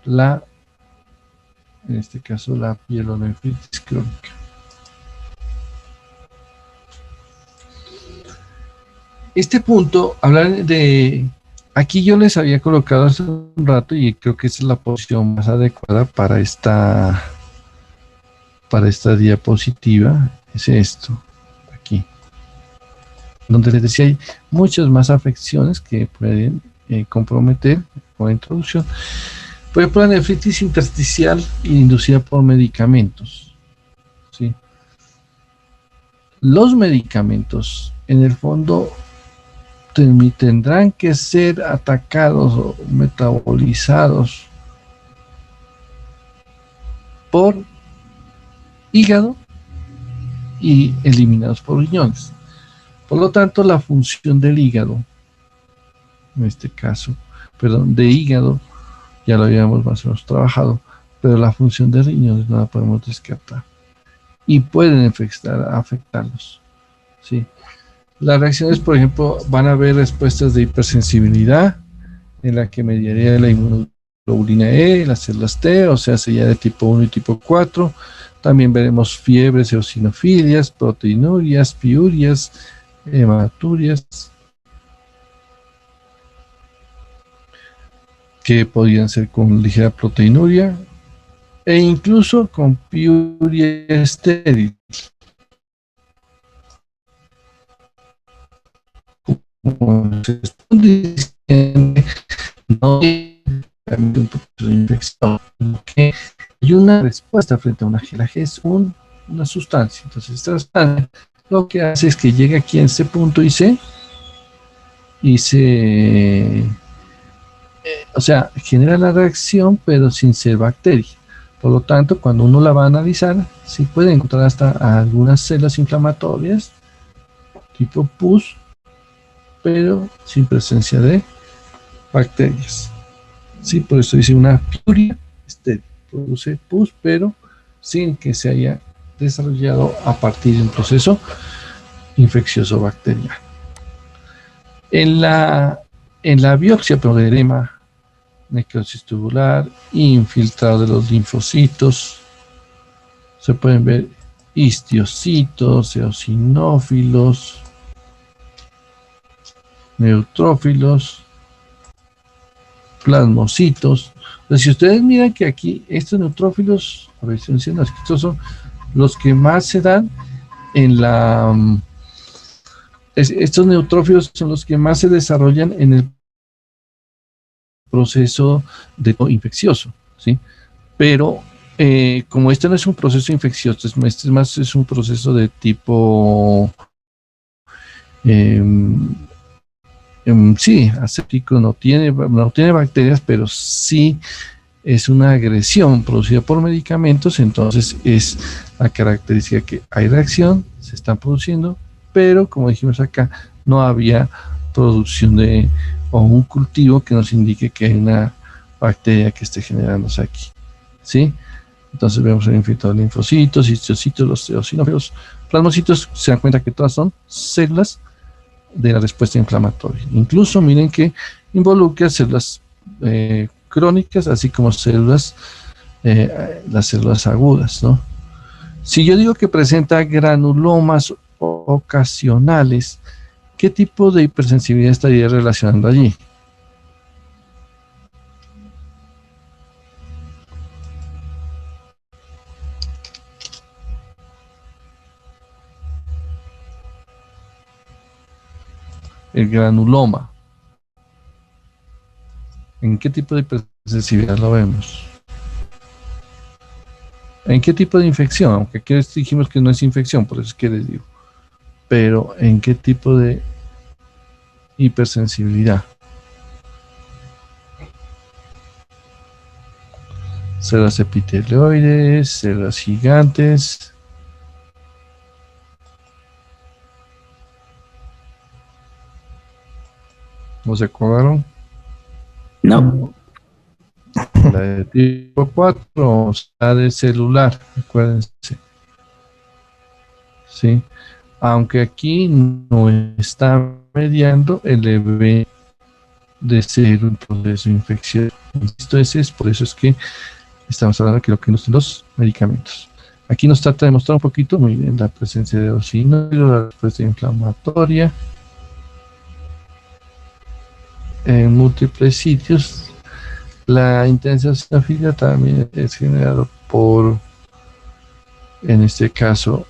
en este caso la pielonefritis crónica. Este punto, hablar de... Aquí yo les había colocado hace un rato y creo que esa es la posición más adecuada para esta diapositiva, es esto, aquí. Donde les decía, hay muchas más afecciones que pueden comprometer con la introducción. Por ejemplo, la nefritis intersticial inducida por medicamentos. ¿Sí? Los medicamentos, en el fondo, tendrán que ser atacados o metabolizados por hígado y eliminados por riñones. Por lo tanto, la función del hígado, en este caso, de hígado, ya lo habíamos más o menos trabajado, pero la función de riñones no la podemos descartar y pueden afectarlos, ¿sí? Las reacciones, por ejemplo, van a haber respuestas de hipersensibilidad, en la que mediaría la inmunoglobulina E, las células T, o sea, sería de tipo 1 y tipo 4. También veremos fiebres, eosinofilias, proteinurias, piurias, hematurias, que podrían ser con ligera proteinuria e incluso con piuria estéril. Como se está diciendo, no hay un proceso de infección, sino que hay una respuesta frente a una gelaje, es una sustancia. Entonces, esta sustancia lo que hace es que llega aquí en este punto y o sea, genera la reacción, pero sin ser bacteria. Por lo tanto, cuando uno la va a analizar, sí puede encontrar hasta algunas células inflamatorias tipo pus, pero sin presencia de bacterias. Sí, por eso dice una piuria estéril. Produce pus, pero sin que se haya desarrollado a partir de un proceso infeccioso bacteriano. En la biopsia por edema, necrosis tubular, infiltrado de los linfocitos, se pueden ver histiocitos, eosinófilos, neutrófilos, plasmocitos. Entonces, si ustedes miran que aquí estos neutrófilos, a ver si estos son los que más se dan en estos neutrófilos son los que más se desarrollan en el proceso de infeccioso, ¿sí? Pero como este no es un proceso infeccioso, es un proceso de tipo sí, aséptico, no tiene bacterias, pero sí es una agresión producida por medicamentos. Entonces es la característica que hay reacción, se están produciendo, pero como dijimos acá, no había producción o un cultivo que nos indique que hay una bacteria que esté generándose aquí, ¿sí? Entonces vemos el infiltrado de linfocitos, histocitos, los eosinófilos, plasmocitos. Se dan cuenta que todas son células de la respuesta inflamatoria. Incluso miren que involucra células crónicas, así como las células agudas, ¿no? Si yo digo que presenta granulomas ocasionales, ¿qué tipo de hipersensibilidad estaría relacionando allí? El granuloma. ¿En qué tipo de hipersensibilidad lo vemos? ¿En qué tipo de infección? Aunque aquí dijimos que no es infección, por eso es que les digo. Pero ¿en qué tipo de hipersensibilidad? Células epitelioides, células gigantes. ¿No se acordaron? No. La de tipo 4, o sea, de celular, acuérdense. Sí. Aunque aquí no está mediando el evento de ser un proceso infeccioso. Esto es por eso es que estamos hablando de lo que nos dan los medicamentos. Aquí nos trata de mostrar un poquito, muy bien, la presencia de eosinófilos, la respuesta inflamatoria en múltiples sitios. La intensa eosinofilia también es generado por, en este caso,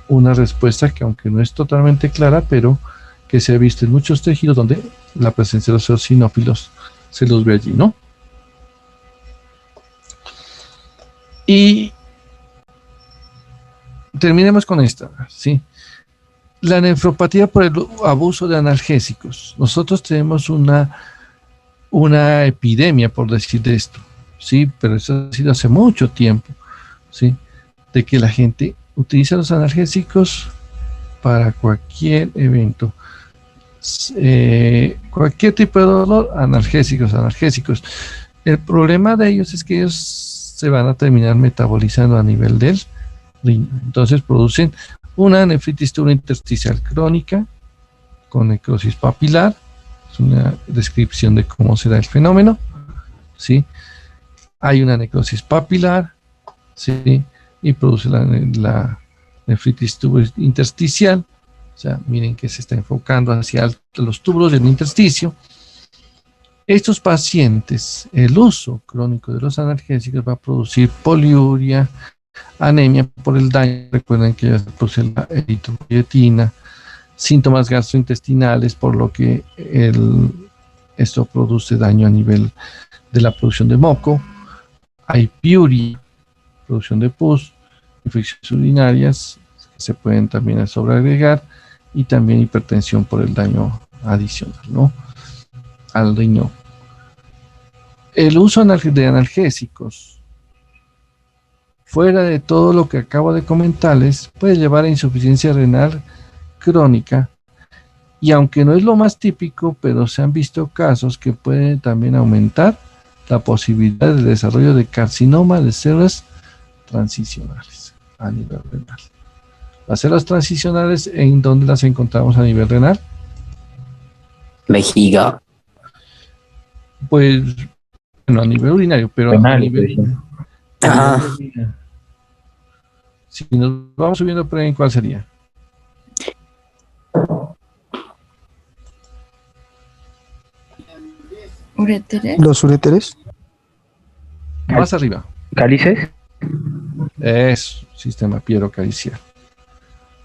una respuesta que, aunque no es totalmente clara, pero que se ha visto en muchos tejidos donde la presencia de los eosinófilos se los ve allí, ¿no? Y terminemos con esta, ¿sí? La nefropatía por el abuso de analgésicos. Nosotros tenemos una epidemia, por decir de esto, ¿sí? Pero eso ha sido hace mucho tiempo, ¿sí? De que la gente utiliza los analgésicos para cualquier evento. Cualquier tipo de dolor, analgésicos. El problema de ellos es que ellos se van a terminar metabolizando a nivel del riñón. Entonces producen una nefritis intersticial crónica, con necrosis papilar. Es una descripción de cómo será el fenómeno, ¿sí? Hay una necrosis papilar, ¿sí? Y produce la nefritis intersticial. O sea, miren que se está enfocando hacia los túbulos del intersticio. Estos pacientes, el uso crónico de los analgésicos va a producir poliuria, anemia por el daño. Recuerden que ya se produce la eritropoyetina, síntomas gastrointestinales, por lo que esto produce daño a nivel de la producción de moco. Hay piuria, producción de pus, infecciones urinarias que se pueden también sobreagregar, y también hipertensión por el daño adicional, ¿no?, al riñón. El uso de analgésicos fuera de todo lo que acabo de comentarles puede llevar a insuficiencia renal crónica, y aunque no es lo más típico, pero se han visto casos que pueden también aumentar la posibilidad de desarrollo de carcinoma de células transicionales a nivel renal. Las células transicionales, ¿en dónde las encontramos a nivel renal? Vejiga. Pues, bueno, a nivel urinario, pero a nivel... Ah, Si nos vamos subiendo, pero ¿en cuál sería? Ureteres. Los uréteres. Más arriba. ¿Cálices? Es sistema piero-calicial.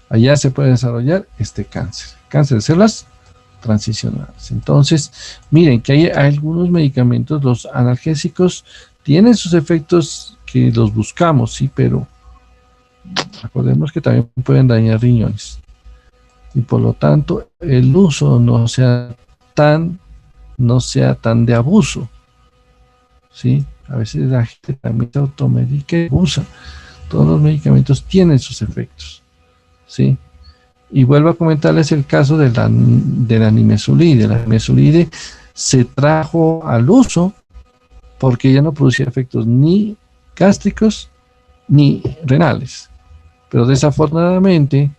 Allá se puede desarrollar este cáncer de células transicionales. Entonces, miren que hay algunos medicamentos, los analgésicos, tienen sus efectos que los buscamos, sí, pero recordemos que también pueden dañar riñones. Y por lo tanto, el uso no sea tan de abuso, ¿sí? A veces la gente también se automedica y abusa. Todos los medicamentos tienen sus efectos, ¿sí? Y vuelvo a comentarles el caso de la nimesulide. La nimesulide se trajo al uso porque ya no producía efectos ni gástricos ni renales. Pero desafortunadamente,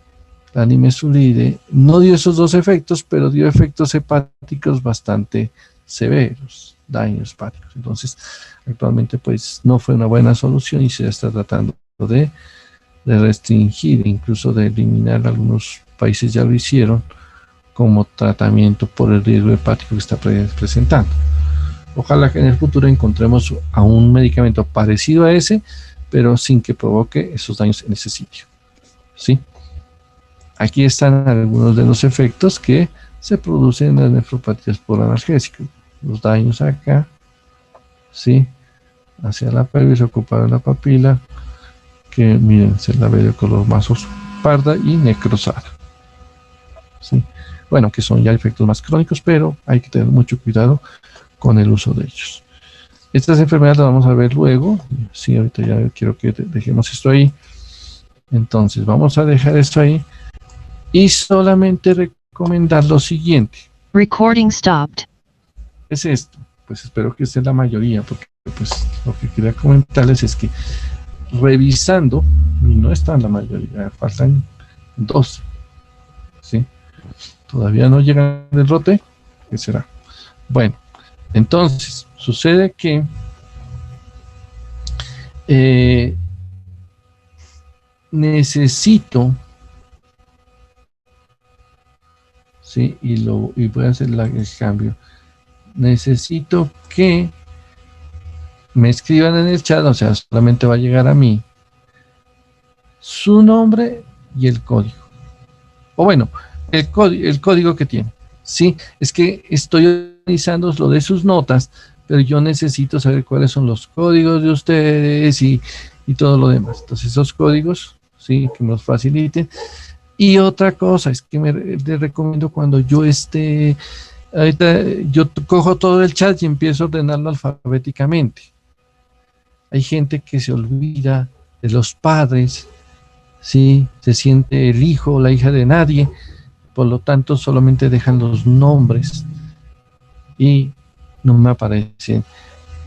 la nimesulide no dio esos dos efectos, pero dio efectos hepáticos bastante severos, daños hepáticos. Entonces, actualmente pues no fue una buena solución y se está tratando de restringir, incluso de eliminar. Algunos países ya lo hicieron como tratamiento por el riesgo hepático que está presentando. Ojalá que en el futuro encontremos a un medicamento parecido a ese, pero sin que provoque esos daños en ese sitio, ¿sí? Aquí están algunos de los efectos que se producen en las nefropatías por analgésicos. Los daños acá, ¿sí? Hacia la pelvis, ocupada la papila, que miren, se la ve de color más parda y necrosada, ¿sí? Bueno, que son ya efectos más crónicos, pero hay que tener mucho cuidado con el uso de ellos. Estas enfermedades las vamos a ver luego. Sí, ahorita ya quiero que dejemos esto ahí. Entonces, vamos a dejar esto ahí y solamente recomendar lo siguiente. Recording stopped. Es esto. Pues espero que esté la mayoría, porque pues lo que quería comentarles es que revisando, y no están la mayoría, faltan 12, ¿sí? Todavía no llegan del rote. ¿Qué será? Bueno, entonces sucede que necesito, ¿sí? Y voy a hacer el cambio. Necesito que me escriban en el chat, o sea, solamente va a llegar a mí su nombre y el código. O bueno, el código que tiene. Sí, es que estoy organizando lo de sus notas, pero yo necesito saber cuáles son los códigos de ustedes y todo lo demás. Entonces, esos códigos, sí, que nos faciliten. Y otra cosa es que les recomiendo cuando yo esté, ahorita yo cojo todo el chat y empiezo a ordenarlo alfabéticamente. Hay gente que se olvida de los padres, ¿sí? Se siente el hijo o la hija de nadie, por lo tanto solamente dejan los nombres y no me aparecen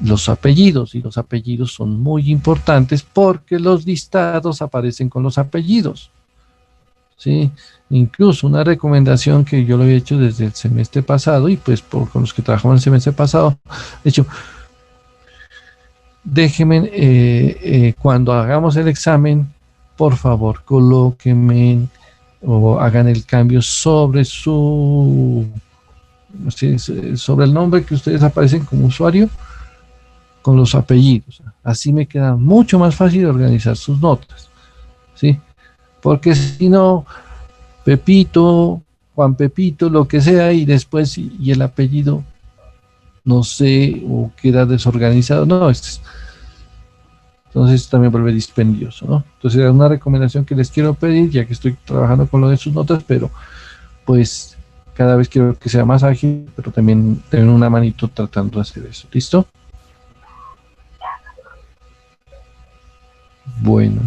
los apellidos, y los apellidos son muy importantes porque los listados aparecen con los apellidos, ¿sí? Incluso una recomendación que yo lo he hecho desde el semestre pasado y pues con los que trabajamos el semestre pasado, de hecho, déjenme, cuando hagamos el examen, por favor, colóquenme o hagan el cambio sobre sobre el nombre que ustedes aparecen como usuario con los apellidos. Así me queda mucho más fácil organizar sus notas, ¿sí? Porque si no, Pepito, Juan Pepito, lo que sea, y después y el apellido, no sé, o queda desorganizado. No, entonces también vuelve dispendioso, ¿no? Entonces era una recomendación que les quiero pedir, ya que estoy trabajando con lo de sus notas, pero pues cada vez quiero que sea más ágil, pero también tener una manito tratando de hacer eso. ¿Listo? Bueno,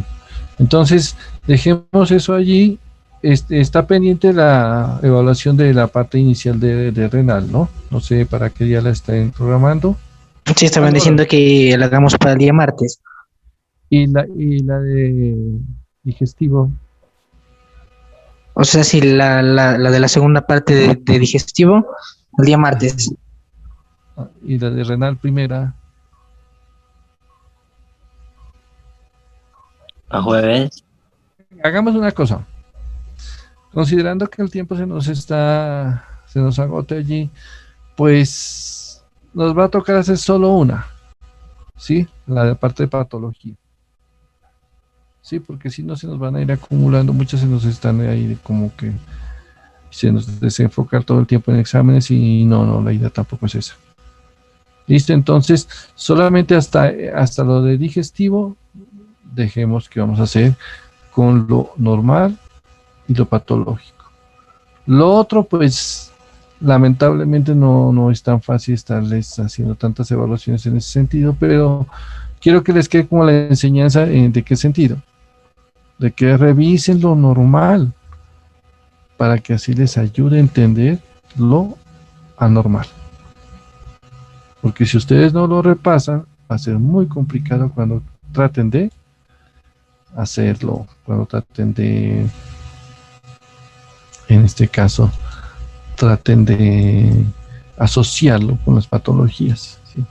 entonces dejemos eso allí. Está pendiente la evaluación de la parte inicial de renal, ¿no? No sé para qué día la estén programando. Sí, estaban diciendo que la hagamos para el día martes. Y la de digestivo. O sea, sí, la de la segunda parte de digestivo, el día martes. Y la de renal primera. A jueves. Hagamos una cosa. Considerando que el tiempo se nos agote allí, pues nos va a tocar hacer solo una, ¿sí? La de parte de patología. Sí, porque si no se nos van a ir acumulando, muchas se nos están ahí como que se nos desenfocar todo el tiempo en exámenes y no, la idea tampoco es esa. Listo, entonces solamente hasta lo de digestivo, dejemos que vamos a hacer con lo normal y lo patológico. Lo otro, pues, lamentablemente no es tan fácil estarles haciendo tantas evaluaciones en ese sentido, pero quiero que les quede como la enseñanza de qué sentido. De que revisen lo normal para que así les ayude a entender lo anormal. Porque si ustedes no lo repasan, va a ser muy complicado cuando traten de hacerlo, cuando traten de, en este caso, traten de asociarlo con las patologías, ¿sí?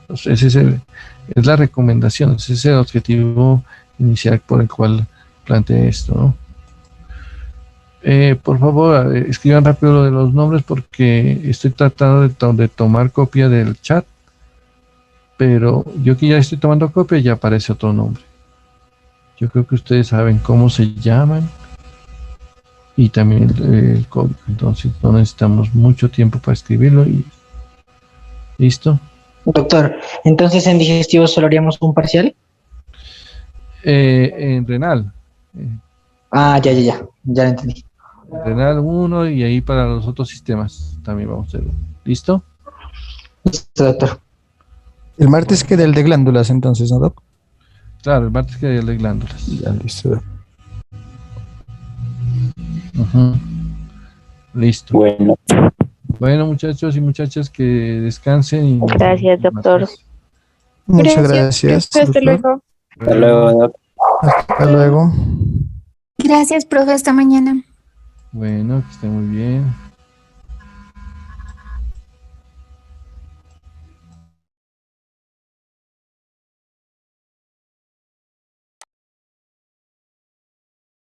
Entonces, es la recomendación, ese es el objetivo inicial por el cual planteé esto, ¿no? Por favor, escriban rápido lo de los nombres porque estoy tratando de tomar copia del chat, pero yo que ya estoy tomando copia ya aparece otro nombre. Yo creo que ustedes saben cómo se llaman y también el código, entonces no necesitamos mucho tiempo para escribirlo y listo. Doctor, entonces en digestivo solo haríamos un parcial. En renal. Ya lo entendí. Renal 1 y ahí para los otros sistemas también vamos a hacerlo. ¿Listo? Listo, doctor. El martes queda el de glándulas, entonces, ¿no, Doc? Claro, el martes que hay el de glándulas. Ya, listo, Doc. Ujú. Listo. Bueno, Bueno, muchachos y muchachas, que descansen. Y Gracias, doctor. Muchas gracias. Hasta doctor. luego. hasta luego, Doc. Hasta luego. Gracias, profe, hasta mañana. Bueno, que estén muy bien.